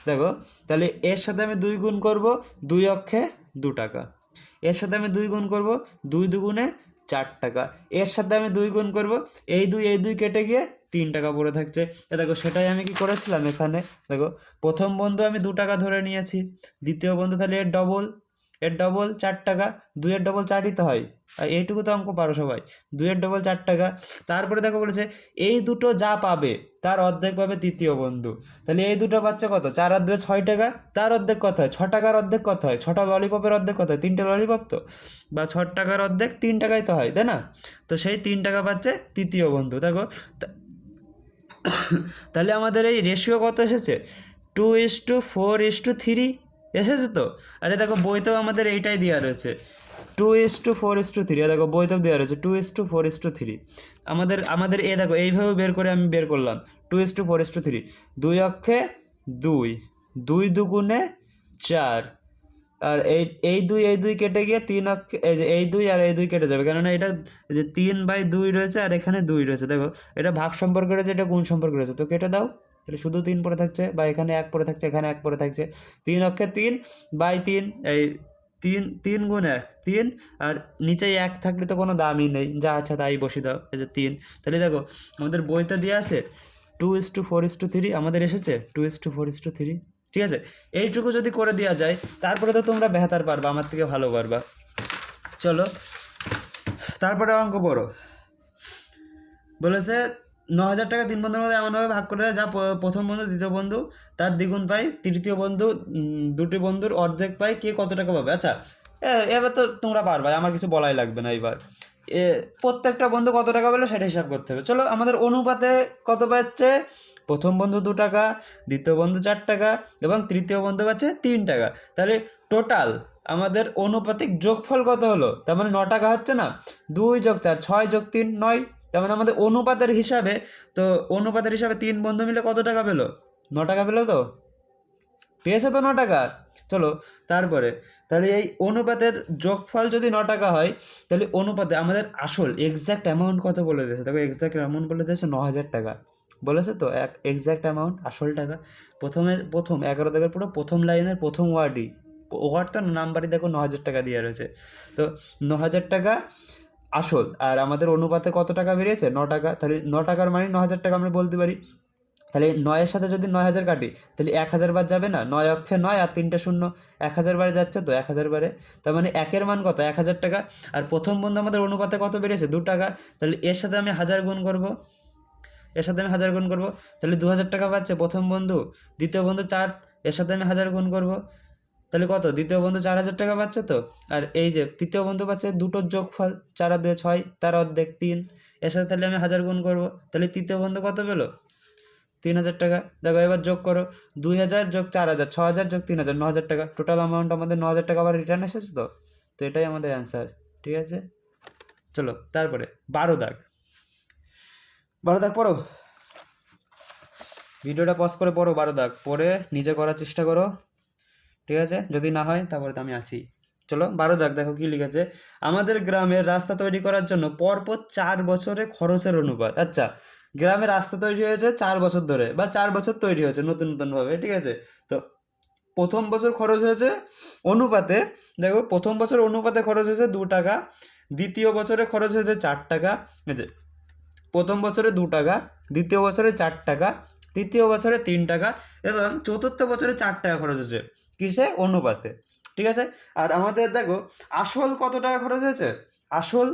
S1: দেখো তাহলে এর সাথে আমি 2 গুণ করব, 2 অক্ষে 2 টাকা। এর সাথে আমি 2 গুণ করব, 2 দুগুণে 4 টাকা। এর সাথে আমি 2 গুণ করব, এই 2 কেটে গিয়ে 3 টাকা পড়ে থাকছে। দেখো সেটাই আমি কি করেছিলাম এখানে, দেখো প্রথম বন্ধু আমি 2 টাকা ধরে নিয়েছি, দ্বিতীয় বন্ধু তাহলে এর ডবল, এর ডবল 4 টাকা, 2 এর ডবল 4ই তো হয়, আর এইটুকু তো অঙ্ক পারো সবাই। 2 এর ডবল 4 টাকা। তারপরে দেখো বলেছে এই দুটো যা পাবে তার অর্ধেক পাবে তৃতীয় বন্ধু। তাহলে এই দুটো পাচ্ছে কত, 4 আর 2 6 টাকা, তার অর্ধেক কত হয়, 6 টাকার অর্ধেক কত হয়, 6টা ললিপপের অর্ধেক কত হয়, 3টে ললিপপ তো, বা 6 টাকার অর্ধেক 3 টাকাই তো হয়, তাই না? তো সেই 3 টাকা পাচ্ছে তৃতীয় বন্ধু। দেখো তাহলে আমাদের এই রেশিও কত এসেছে, 2:4:3 এসেছে তো। আরে দেখো বইতেও আমাদের এইটাই দেওয়া রয়েছে, 2:4:3। দেখো বইতেও দেওয়া রয়েছে 2:4:3। আমাদের এ দেখো এইভাবে বের করে আমি বের করলাম 2:4:3। 2 অক্ষে 2, 2 দুগুণে 4, আর এই দুই কেটে গিয়ে 3 অক্ষে এই যে এই 2 আর এই 2 কেটে যাবে, কেননা এটা যে 3/2 রয়েছে আর এখানে 2 রয়েছে। দেখো এটা ভাগ সম্পর্ক রয়েছে, এটা গুণ সম্পর্ক রয়েছে, তো কেটে দাও। তাহলে শুধু 3 পড়ে থাকছে, বা এখানে 1 পড়ে থাকছে, এখানে 1 পড়ে থাকছে। 3 অক্ষে 3/3, এই 3 গুণ 1 3, আর নিচেই 1 থাকলে তো কোনো দামই নেই, যা আছে তাই বসিয়ে দাও, এই যে 3। তাহলে দেখো আমাদের বইতে দেওয়া আছে 2:4:3, আমাদের এসেছে 2:4:3। ঠিক আছে, এইটুকু যদি করে দেওয়া যায় তারপরে তো তোমরা বেহতার পারবা, আমার থেকে ভালো পারবা। চলো তারপরে অঙ্ক পড়ো। বলেছে 9,000 টাকা 3 বন্ধুর মধ্যে এমনভাবে ভাগ করে দেয় যা প্রথম বন্ধু দ্বিতীয় বন্ধু তার দ্বিগুণ পায়, তৃতীয় বন্ধু দুটি বন্ধুর অর্ধেক পায়, কে কত টাকা পাবে? আচ্ছা এবার তো তোমরা পারবে, আমার কিছু বলাই লাগবে না। এবার প্রত্যেকটা বন্ধু কত টাকা পেলো সেটা হিসাব করতে হবে। চলো আমাদের অনুপাতে কত পাচ্ছে, প্রথম বন্ধু 2 টাকা, দ্বিতীয় বন্ধু 4 টাকা এবং তৃতীয় বন্ধু পাচ্ছে 3 টাকা। তাহলে টোটাল আমাদের অনুপাতিক যোগফল কত হলো, তার মানে 9 টাকা হচ্ছে না, 2 + 4 6 + 3 9। তার মানে আমাদের অনুপাতের হিসাবে, তো অনুপাতের হিসাবে 3 বন্ধু মিলে কত টাকা পেলো, 9 টাকা পেলো তো, পেয়েছে তো 9 টাকা। চলো তারপরে, তাহলে এই অনুপাতের যোগফল যদি 9 টাকা হয়, তাহলে অনুপাতে আমাদের আসল এক্স্যাক্ট অ্যামাউন্ট কত বলে দিয়েছে, দেখো এক্স্যাক্ট অ্যামাউন্ট বলে দিয়েছে 9,000 টাকা বলেছে তো, এক্স্যাক্ট অ্যামাউন্ট আসল টাকা। প্রথম 11 দাগের পুরো প্রথম লাইনের প্রথম ওয়ার্ডই, ওয়ার্ড তো নাম্বারই দেখো 9,000 টাকা দেওয়া রয়েছে। তো 9,000 টাকা আসল, আর আমাদের অনুপাতে কত টাকা বেরিয়েছে, 9 টাকা। তাহলে 9 টাকার মানে 9,000 টাকা আমরা বলতে পারি। তাহলে 9-এর সাথে যদি 9,000 কাটি তাহলে 1,000 বার যাবে না, 9 অক্ষে 9 আর 3টে শূন্য, 1,000 বারে যাচ্ছে তো, 1,000 বারে। তার মানে একের মান কত, 1,000 টাকা। আর প্রথম বন্ধু আমাদের অনুপাতে কত বেরিয়েছে, 2 টাকা। তাহলে এর সাথে আমি 1000 গুণ করব, এর সাথে আমি 1000 গুণ করব, তাহলে 2,000 টাকা পাচ্ছে প্রথম বন্ধু। দ্বিতীয় বন্ধু 4, এর সাথে আমি 1000 গুণ করব, তাহলে কত, দ্বিতীয় বন্ধু 4,000 টাকা পাচ্ছে তো। আর এই যে তৃতীয় বন্ধু পাচ্ছে দুটোর যোগফল, 4 আর 2 6, তার অর্ধেক 3, এর সাথে তাহলে আমি 1000 গুণ করব, তাহলে তৃতীয় বন্ধু কত পেলো, 3,000 টাকা। দেখো এবার যোগ করো, 2,000 যোগ 4,000, 6,000 যোগ 3,000, 9,000 টাকা। টোটাল অ্যামাউন্ট আমাদের 9,000 টাকা আবার রিটার্ন এসেছে তো, তো এটাই আমাদের অ্যান্সার। ঠিক আছে, চলো তারপরে 12 দাগ, 12 দাগ পড়ো, ভিডিওটা পজ করে পড়ো, 12 দাগ পড়ে নিজে করার চেষ্টা করো। ঠিক আছে, যদি না হয় তারপরে তো আমি আছি। চলো 12 দাগ দেখো কি লিখেছে, আমাদের গ্রামের রাস্তা তৈরি করার জন্য পরপর 4 বছরে খরচের অনুপাত। আচ্ছা, গ্রামে রাস্তা তৈরি হয়েছে 4 বছর ধরে, বা 4 বছর তৈরি হয়েছে নতুন নতুনভাবে। ঠিক আছে, তো প্রথম বছর খরচ হয়েছে অনুপাতে, দেখো প্রথম বছর অনুপাতে খরচ হয়েছে 2 টাকা, দ্বিতীয় বছরে খরচ হয়েছে 4 টাকা। এই যে প্রথম বছরে 2 টাকা, দ্বিতীয় বছরে 4 টাকা, তৃতীয় বছরে 3 টাকা এবং চতুর্থ বছরে 4 টাকা খরচ হয়েছে কিসে, অনুপাতে। ঠিক আছে, আর আমাদের দেখো আসল কত টাকা খরচ হয়েছে, আসল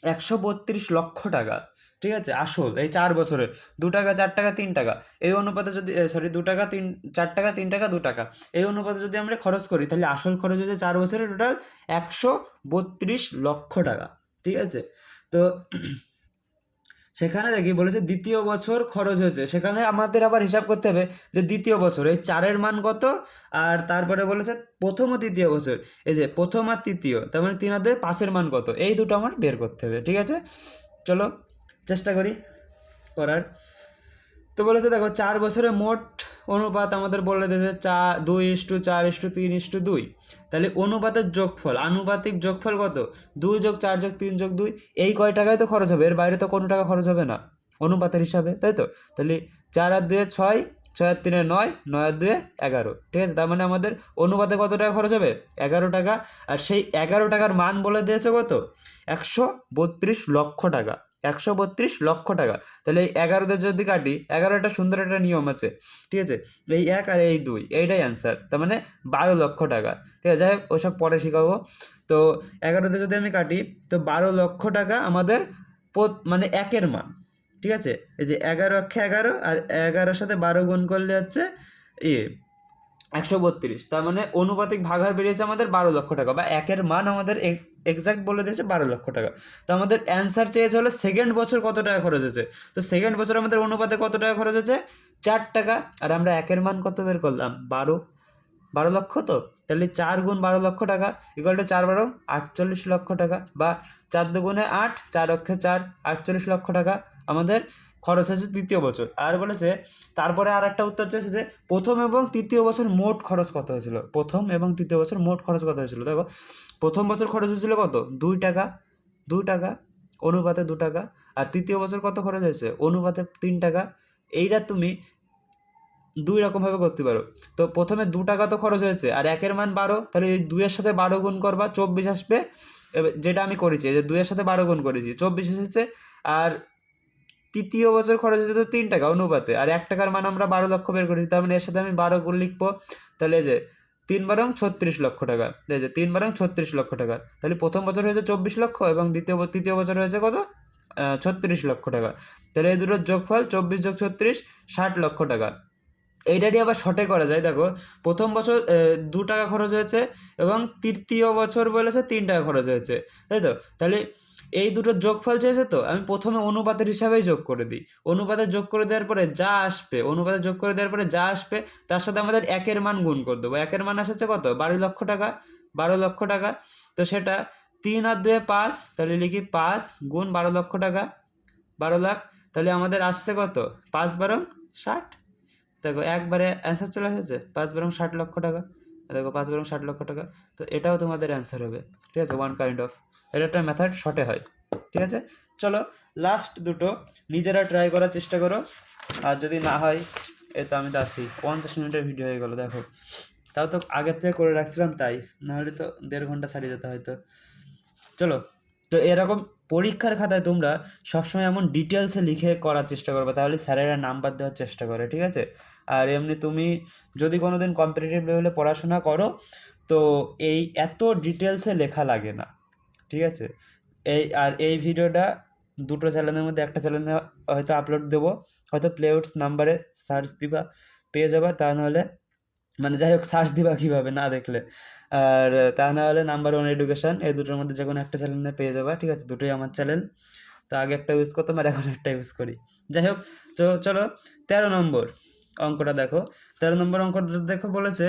S1: 132 লক্ষ টাকা। ঠিক আছে, আসল এই 4 বছরে 2 টাকা 4 টাকা 3 টাকা এই অনুপাতে যদি, সরি 2 টাকা 4 টাকা 3 টাকা 2 টাকা এই অনুপাতে যদি আমরা খরচ করি, তাহলে আসল খরচ হয়েছে 4 বছরে টোটাল 132 লক্ষ টাকা। ঠিক আছে, তো সেখানে দেখি বলেছে দ্বিতীয় বছর খরচ হয়েছে, সেখানে আমাদের আবার হিসাব করতে হবে যে দ্বিতীয় বছর এই 4-এর মান কত, আর তারপরে বলেছে প্রথম ও তৃতীয় বছর, এই যে প্রথম আর তৃতীয়, তার মানে 3 আর 2 5-এর মান কত, এই দুটো আমার বের করতে হবে। ঠিক আছে, চলো চেষ্টা করি করার। তো বলেছে দেখো 4 বছরে মোট অনুপাত আমাদের বলে দিয়েছে 2:4:3:2। তাহলে অনুপাতের যোগফল, আনুপাতিক যোগফল কত, 2 যোগ 4 যোগ 3 যোগ 2, এই কয় টাকায় তো খরচ হবে, এর বাইরে তো কোনো টাকা খরচ হবে না অনুপাতের হিসাবে, তাই তো। তাহলে 4 আর 2 6, 6 আর 3 9, 9 আর 2 11। ঠিক আছে, তার মানে আমাদের অনুপাতে কত টাকা খরচ হবে, 11 টাকা। আর সেই 11 টাকার মান বলে দিয়েছে কত, 132 লক্ষ টাকা। 132 লক্ষ টাকা। তাহলে এই 11 যদি কাটি, 11 একটা সুন্দর একটা নিয়ম আছে, ঠিক আছে, এই 1 আর এই 2 এইটাই অ্যান্সার, তার মানে 12 লক্ষ টাকা। ঠিক আছে, যাই হোক ওসব পরে শিখাবো। তো 11 যদি আমি কাটি, তো 12 লক্ষ টাকা আমাদের মানে একের মান। ঠিক আছে, এই যে 11 অক্ষে 11 আর 11-র সাথে 12 গুণ করলে হচ্ছে 132, তার মানে অনুপাতিক ভাগাহার বেরিয়েছে আমাদের 12 লক্ষ টাকা, বা একের মান আমাদের এক্সাক্ট বলে দিয়েছে 12 লক্ষ টাকা। তো আমাদের অ্যান্সার চেয়েছে হলো সেকেন্ড বছর কত টাকা খরচ হয়েছে। তো সেকেন্ড বছর আমাদের অনুপাতে কত টাকা খরচ হয়েছে, 4 টাকা। আর আমরা একের মান কত বের করলাম, 12 লক্ষ। তো তাহলে 4 গুণ 12 লক্ষ টাকা ইকুয়াল টু 4 × 12 48 লক্ষ টাকা, বা 4 দুগুণে 8, 4 অক্ষে 4, 48 লক্ষ টাকা আমাদের খরচ হয়েছে তৃতীয় বছর। আর বলেছে তারপরে আর একটা উত্তর চেয়েছে যে প্রথম এবং তৃতীয় বছর মোট খরচ কত হয়েছিল। প্রথম এবং তৃতীয় বছর মোট খরচ কত হয়েছিল, দেখো প্রথম বছর খরচ হয়েছিল কত, 2 টাকা, 2 টাকা অনুপাতে 2 টাকা। আর তৃতীয় বছর কত খরচ হয়েছে, অনুপাতে 3 টাকা। এইটা তুমি 2 রকমভাবে করতে পারো। তো প্রথমে 2 টাকা তো খরচ হয়েছে, আর একের মান 12, তাহলে এই 2-এর সাথে 12 গুণ করবা, 24 আসবে। যেটা আমি করেছি, যে 2-এর সাথে 12 গুণ করেছি, 24 এসেছে। আর তৃতীয় বছর খরচ হয়েছে তো 3 টাকা অনুপাতে, আর 1 টাকার মান আমরা 12 লক্ষ বের করেছি, তার মানে এর সাথে আমি 12 গুণ লিখবো। তাহলে এই যে 3 × 36 লক্ষ টাকা, এই যে 3 × 36 লক্ষ টাকা। তাহলে প্রথম বছর হয়েছে 24 লক্ষ, এবং তৃতীয় বছর হয়েছে কত, 36 লক্ষ টাকা। তাহলে এই দুটোর যোগফল 24 + 36 60 লক্ষ টাকা। এইটারই আবার শর্টে করা যায়, দেখো প্রথম বছর 2 টাকা খরচ হয়েছে, এবং তৃতীয় বছর বলেছে 3 টাকা খরচ হয়েছে, তাই তো। তাহলে এই দুটোর যোগফল চেয়েছে, তো আমি প্রথমে অনুপাতের হিসাবেই যোগ করে দিই। অনুপাতে যোগ করে দেওয়ার পরে যা আসবে, অনুপাতে যোগ করে দেওয়ার পরে যা আসবে তার সাথে আমাদের একের মান গুণ করে দেবো। একের মান এসেছে কত, 12 লক্ষ টাকা, 12 লক্ষ টাকা। তো সেটা 3 আর 2 5, তাহলে লিখি 5 গুণ 12 লক্ষ টাকা, 12 লাখ। তাহলে আমাদের আসছে কত, 5 × 12 = 60। দেখো একবারে অ্যান্সার চলে এসেছে, 5 × 60 লক্ষ টাকা। দেখো 5 × 60 লক্ষ টাকা। তো এটাও তোমাদের অ্যান্সার হবে, ঠিক আছে, ওয়ান কাইন্ড অফ। এটা একটা মেথড, শর্টে হয়, ঠিক আছে। চলো লাস্ট দুটো নিজেরা ট্রাই করার চেষ্টা করো, আর যদি না হয় তো আমি তো আসি। 50 মিনিটের ভিডিও হয়ে গেলো, দেখো তাও তো আগের থেকে করে রাখছিলাম, তাই নাহলে তো 1.5 ঘন্টা ছাড়িয়ে যেতে হয়তো। চলো, তো এরকম পরীক্ষার খাতায় তোমরা সবসময় এমন ডিটেলসে লিখে করার চেষ্টা করবে, তাহলে স্যারেরা নাম্বার দেওয়ার চেষ্টা করে, ঠিক আছে। আর এমনি তুমি যদি কোনো দিন কম্পিটিটিভ লেভেলে পড়াশোনা করো, তো এই এত ডিটেলসে লেখা লাগে না, ঠিক আছে। এই ভিডিওটা দুটো চ্যানেলের মধ্যে একটা চ্যানেলে হয়তো আপলোড দেবো, হয়তো প্লেউডস নাম্বারে সার্চ দিবা, পেয়ে যাবা। তা নাহলে মানে যাই হোক সার্চ দিবা কীভাবে না দেখলে, আর তা না হলে নাম্বার 1 এডুকেশন, এই দুটোর মধ্যে যে কোনো একটা চ্যানেলে পেয়ে যাবা, ঠিক আছে। দুটোই আমার চ্যানেল, তো আগে একটা ইউজ করতাম আর এখন একটা ইউজ করি। যাই হোক, তো চলো 13 নম্বর অঙ্কটা দেখো। 13 নম্বর অঙ্কটা দেখো, বলেছে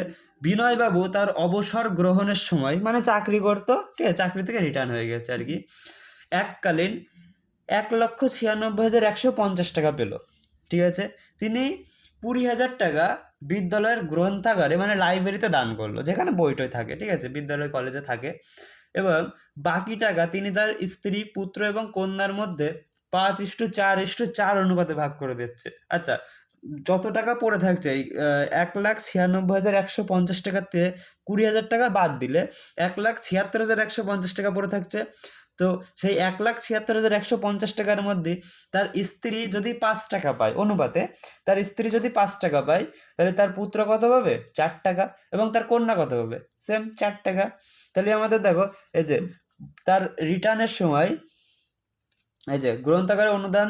S1: বিনয়বাবু তার অবসর গ্রহণের সময়, মানে চাকরি করতো, ঠিক আছে, চাকরি থেকে রিটার্ন হয়ে গেছে আর কি, এককালীন 1,96,150 টাকা পেল, ঠিক আছে। তিনি 20,000 টাকা বিদ্যালয়ের গ্রন্থাগারে, মানে লাইব্রেরিতে দান করলো, যেখানে বইটই থাকে, ঠিক আছে, বিদ্যালয় কলেজে থাকে। এবং বাকি টাকা তিনি তার স্ত্রী, পুত্র এবং কন্যার মধ্যে 5:4:4 অনুপাতে ভাগ করে দিচ্ছে। আচ্ছা, যত টাকা পড়ে থাকছে এই 1,96,150 টাকাতে 20,000 টাকা বাদ দিলে 1,76,150 টাকা পড়ে থাকছে। তো সেই 1,76,150 টাকার মধ্যে তার স্ত্রী যদি 5 টাকা পায় অনুপাতে, তার স্ত্রী যদি 5 টাকা পায়, তাহলে তার পুত্র কত পাবে, 4 টাকা, এবং তার কন্যা কত পাবে, সেম 4 টাকা। তাহলে আমাদের দেখো এই যে তার রিটার্নের সময়, এই যে গ্রন্থাগারে অনুদান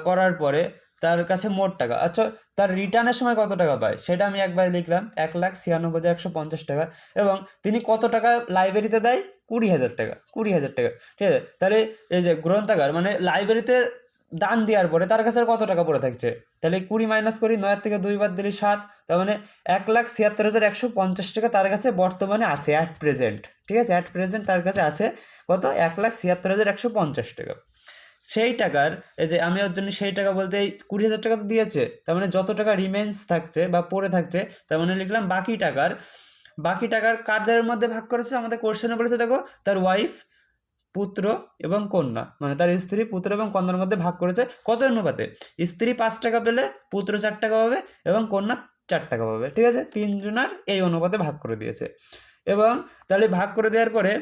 S1: করার পরে তার কাছে মোট টাকা, আচ্ছা তার রিটার্নের সময় কত টাকা পায় সেটা আমি একবার লিখলাম, 1,96,150 টাকা। এবং তিনি কত টাকা লাইব্রেরিতে দেয়, 20,000 টাকা, 20,000 টাকা, ঠিক আছে। তাহলে এই যে গ্রন্থাগার মানে লাইব্রেরিতে দান দেওয়ার পরে তার কাছে আর কত টাকা পড়ে থাকছে, তাহলে 20 মাইনাস করি, 9 থেকে 2 বাদ দিলে 7, তার মানে 1,76,150 টাকা তার কাছে বর্তমানে আছে অ্যাট প্রেজেন্ট, ঠিক আছে, অ্যাট প্রেজেন্ট তার কাছে আছে কত, 1,76,150 টাকা। সেই টাকার, এই যে আমি ওর জন্য সেই টাকা বলতে এই 20,000 টাকা তো দিয়েছে, তার মানে যত টাকা রিমেন্স থাকছে বা পড়ে থাকছে, তার মানে লিখলাম বাকি টাকার কাদের মধ্যে ভাগ করেছে, আমাদের কোশ্চেনে বলেছে দেখো তার ওয়াইফ, পুত্র এবং কন্যা, মানে তার স্ত্রী, পুত্র এবং কন্যার মধ্যে ভাগ করেছে কত অনুপাতে, স্ত্রী 5 টাকা পেলে পুত্র 4 টাকা পাবে এবং কন্যা 4 টাকা পাবে, ঠিক আছে, তিনজনার এই অনুপাতে ভাগ করে দিয়েছে। এবং তাহলে ভাগ করে দেওয়ার পরে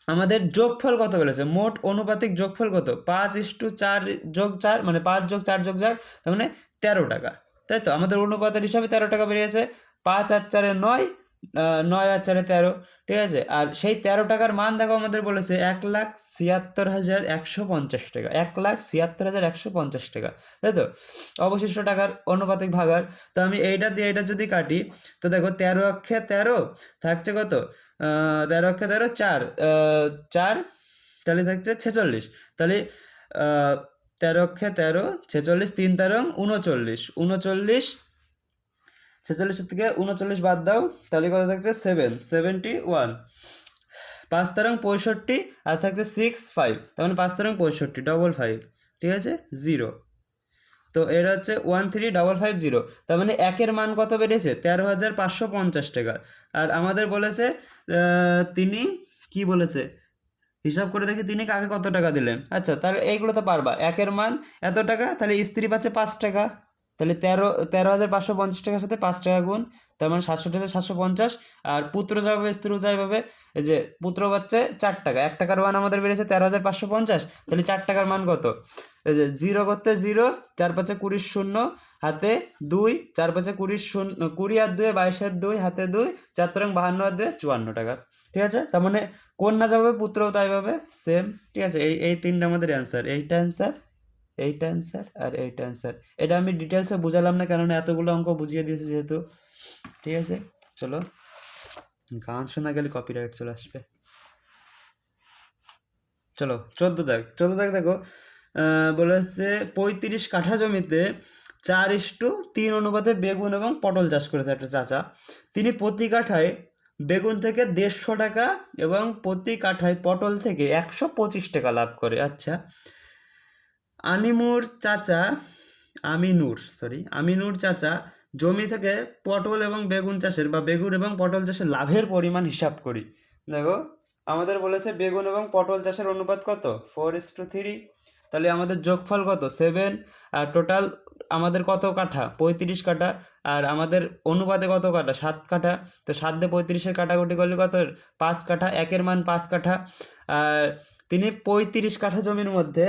S1: আমাদের যোগফল কত বলেছে, মোট অনুপাতিক যোগফল কত, 5:4 যোগ 4 মানে 5 যোগ 4 যোগ 4, তার মানে 13 টাকা, তাই তো? আমাদের অনুপাতের হিসাবে 13 টাকা বেরিয়েছে। 5 আর 4 9, 9 আর 4 13, ঠিক আছে? আর সেই 13 টাকার মান দেখো আমাদের বলেছে 1,76,150 টাকা, 1,76,150 টাকা, তাই তো? অবশিষ্ট টাকার অনুপাতিক ভাগার। তো আমি এইটা দিয়ে এটা যদি কাটি, তো দেখো 13 অক্ষে 13 থাকছে কত, 13 অক্ষে 13 4, 4, তাহলে থাকছে 46, তাহলে 13 অক্ষে 13 46, 3 13 39, 39, 46 থেকে 39 বাদ দাও, তাহলে কত থাকছে 71, 5 13 65, আর থাকছে 6 5, তার মানে 5 13 65, 55, ঠিক আছে, 0। তো এটা হচ্ছে 13,550, তার মানে একের মান কত বেড়েছে, 13,550 টাকা। আর আমাদের বলেছে তিনি কি বলেছে, হিসাব করে দেখি তিনি কাকে কত টাকা দিলেন। আচ্ছা, তাহলে এইগুলো তো পারবা, একের মান এত টাকা, তাহলে স্ত্রী পাচ্ছে 5 টাকা, তাহলে 13,550 টাকার সাথে 5 টাকা গুণ, তার মানে 67,750। আর পুত্র যাবে স্ত্রী যাইভাবে, এই যে পুত্র পাচ্ছে 4 টাকা, 1 টাকার মান আমাদের বেড়েছে 13,550, তাহলে 4 টাকার মান কত, এই যে 0 করতে 0, 4 5 20 শূন্য, হাতে 2, 4 5 20 শূন্য, 20 আর 2 22 আর 2, হাতে 2, 4 3 52 আর 2 54 টাকা, ঠিক আছে? তার মানে কন্যা যাবে পুত্রও তাই পাবে, সেম, ঠিক আছে? এই তিনটা আমাদের অ্যান্সার, এইটা অ্যান্সার, এইটা অ্যান্সার, আর এইটা অ্যান্সার। এটা আমি ডিটেলসে বুঝালাম না, কেননা এতগুলো অঙ্ক বুঝিয়ে দিয়েছে যেহেতু, ঠিক আছে? চলো, গান শোনা গেলে কপিরাইট চলে আসবে। চলো 14 দাগ দেখো, বলে হচ্ছে 35 কাঠা জমিতে 4:3 অনুপাতে বেগুন এবং পটল চাষ করেছে একটা চাচা। তিনি প্রতি কাঠায় বেগুন থেকে 150 টাকা এবং প্রতি কাঠায় পটল থেকে 125 টাকা লাভ করে। আচ্ছা, আমিনুর চাচা জমি থেকে পটল এবং বেগুন চাষের বা বেগুন এবং পটল চাষের লাভের পরিমাণ হিসাব করি। দেখো আমাদের বলেছে বেগুন এবং পটল চাষের অনুপাত কত, 4:3, তাহলে আমাদের যোগফল কত, 7, আর টোটাল আমাদের কত কাঠা, 35 কাঠা, আর আমাদের অনুপাতে কত কাঠা, 7 কাঠা। তো 7 দিয়ে 35-এর কাটাকুটি করলে কত, 5 কাঠা, একের মান 5 কাঠা। আর তিনি 35 কাঠা জমির মধ্যে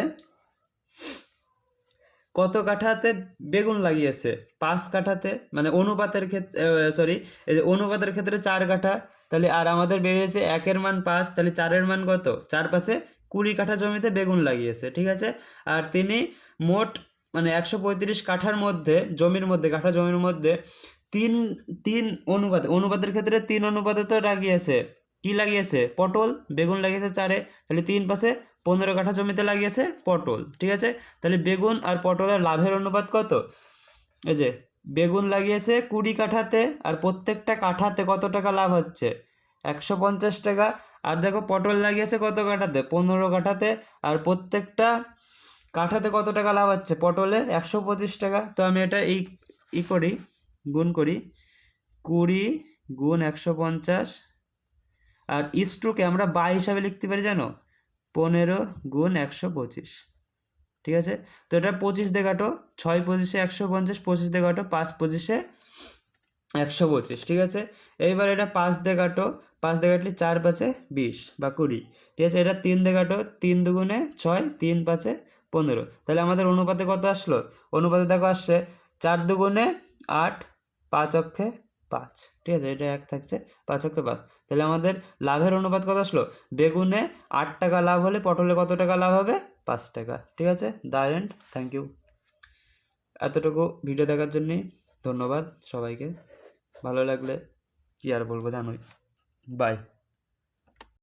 S1: কত কাঠাতে বেগুন লাগিয়েছে, 5 কাঠাতে, মানে অনুপাতের ক্ষেত্রে, অনুপাতের ক্ষেত্রে 4 কাঠা, তাহলে আর আমাদের বেরিয়েছে একের মান 5, তাহলে 4-এর মান কত, 4 5 20 কাঠা জমিতে বেগুন লাগিয়েছে, ঠিক আছে? আর তিনি মোট মানে 135 কাঠার মধ্যে কাঠা জমির মধ্যে তিন তিন অনুপাতের ক্ষেত্রে 3 অনুপাতে তো লাগিয়েছে, কি লাগিয়েছে, পটল, বেগুন লাগিয়েছে 4-এ, তাহলে 3 পাশে 15 কাঠা জমিতে লাগিয়েছে পটল, ঠিক আছে? তাহলে বেগুন আর পটলের লাভের অনুপাত কত, এই যে বেগুন লাগিয়েছে 20 কাঠাতে, আর প্রত্যেকটা কাঠাতে কত টাকা লাভ হচ্ছে, 150 টাকা। আর দেখো পটল লাগিয়েছে কত কাঠাতে, 15 কাঠাতে, আর প্রত্যেকটা কাঠাতে কত টাকা লাভ হচ্ছে, পটলে 125 টাকা। তো আমি এটা করি, গুণ করি, 20 গুণ 150, আর ইস্টুকে আমরা বাই হিসাবে লিখতে পারি জানো, 15 গুণ 125, ঠিক আছে? তো এটা 25 দিয়ে কাটো, 6 25-এ 150, 25 দিয়ে কাটো, 5 25-এ 125, ঠিক আছে? এইবার এটা 5 দিয়ে কাটো, 5 দিয়ে কাটলে 4 5-এ 20 বা 20, ঠিক আছে? এটা 3 দিয়ে কাটো, 3 দুগুণে 6, 3 5-এ 15, তাহলে আমাদের অনুপাতে কত আসলো, অনুপাতে দেখো আসছে 4 দুগুণে 8, 5 অক্ষে 5, ঠিক আছে? এটা 1 থাকছে, 5 অক্ষে 5, তাহলে আমাদের লাভের অনুপাত কত আসলো, বেগুনে 8 টাকা লাভ হলে পটলে কত টাকা লাভ হবে, 5 টাকা, ঠিক আছে? The end, thank you. এতটুকু ভিডিও দেখার জন্যে ধন্যবাদ সবাইকে। ভালো লাগলে কি আর বলবো জানোই, বাই।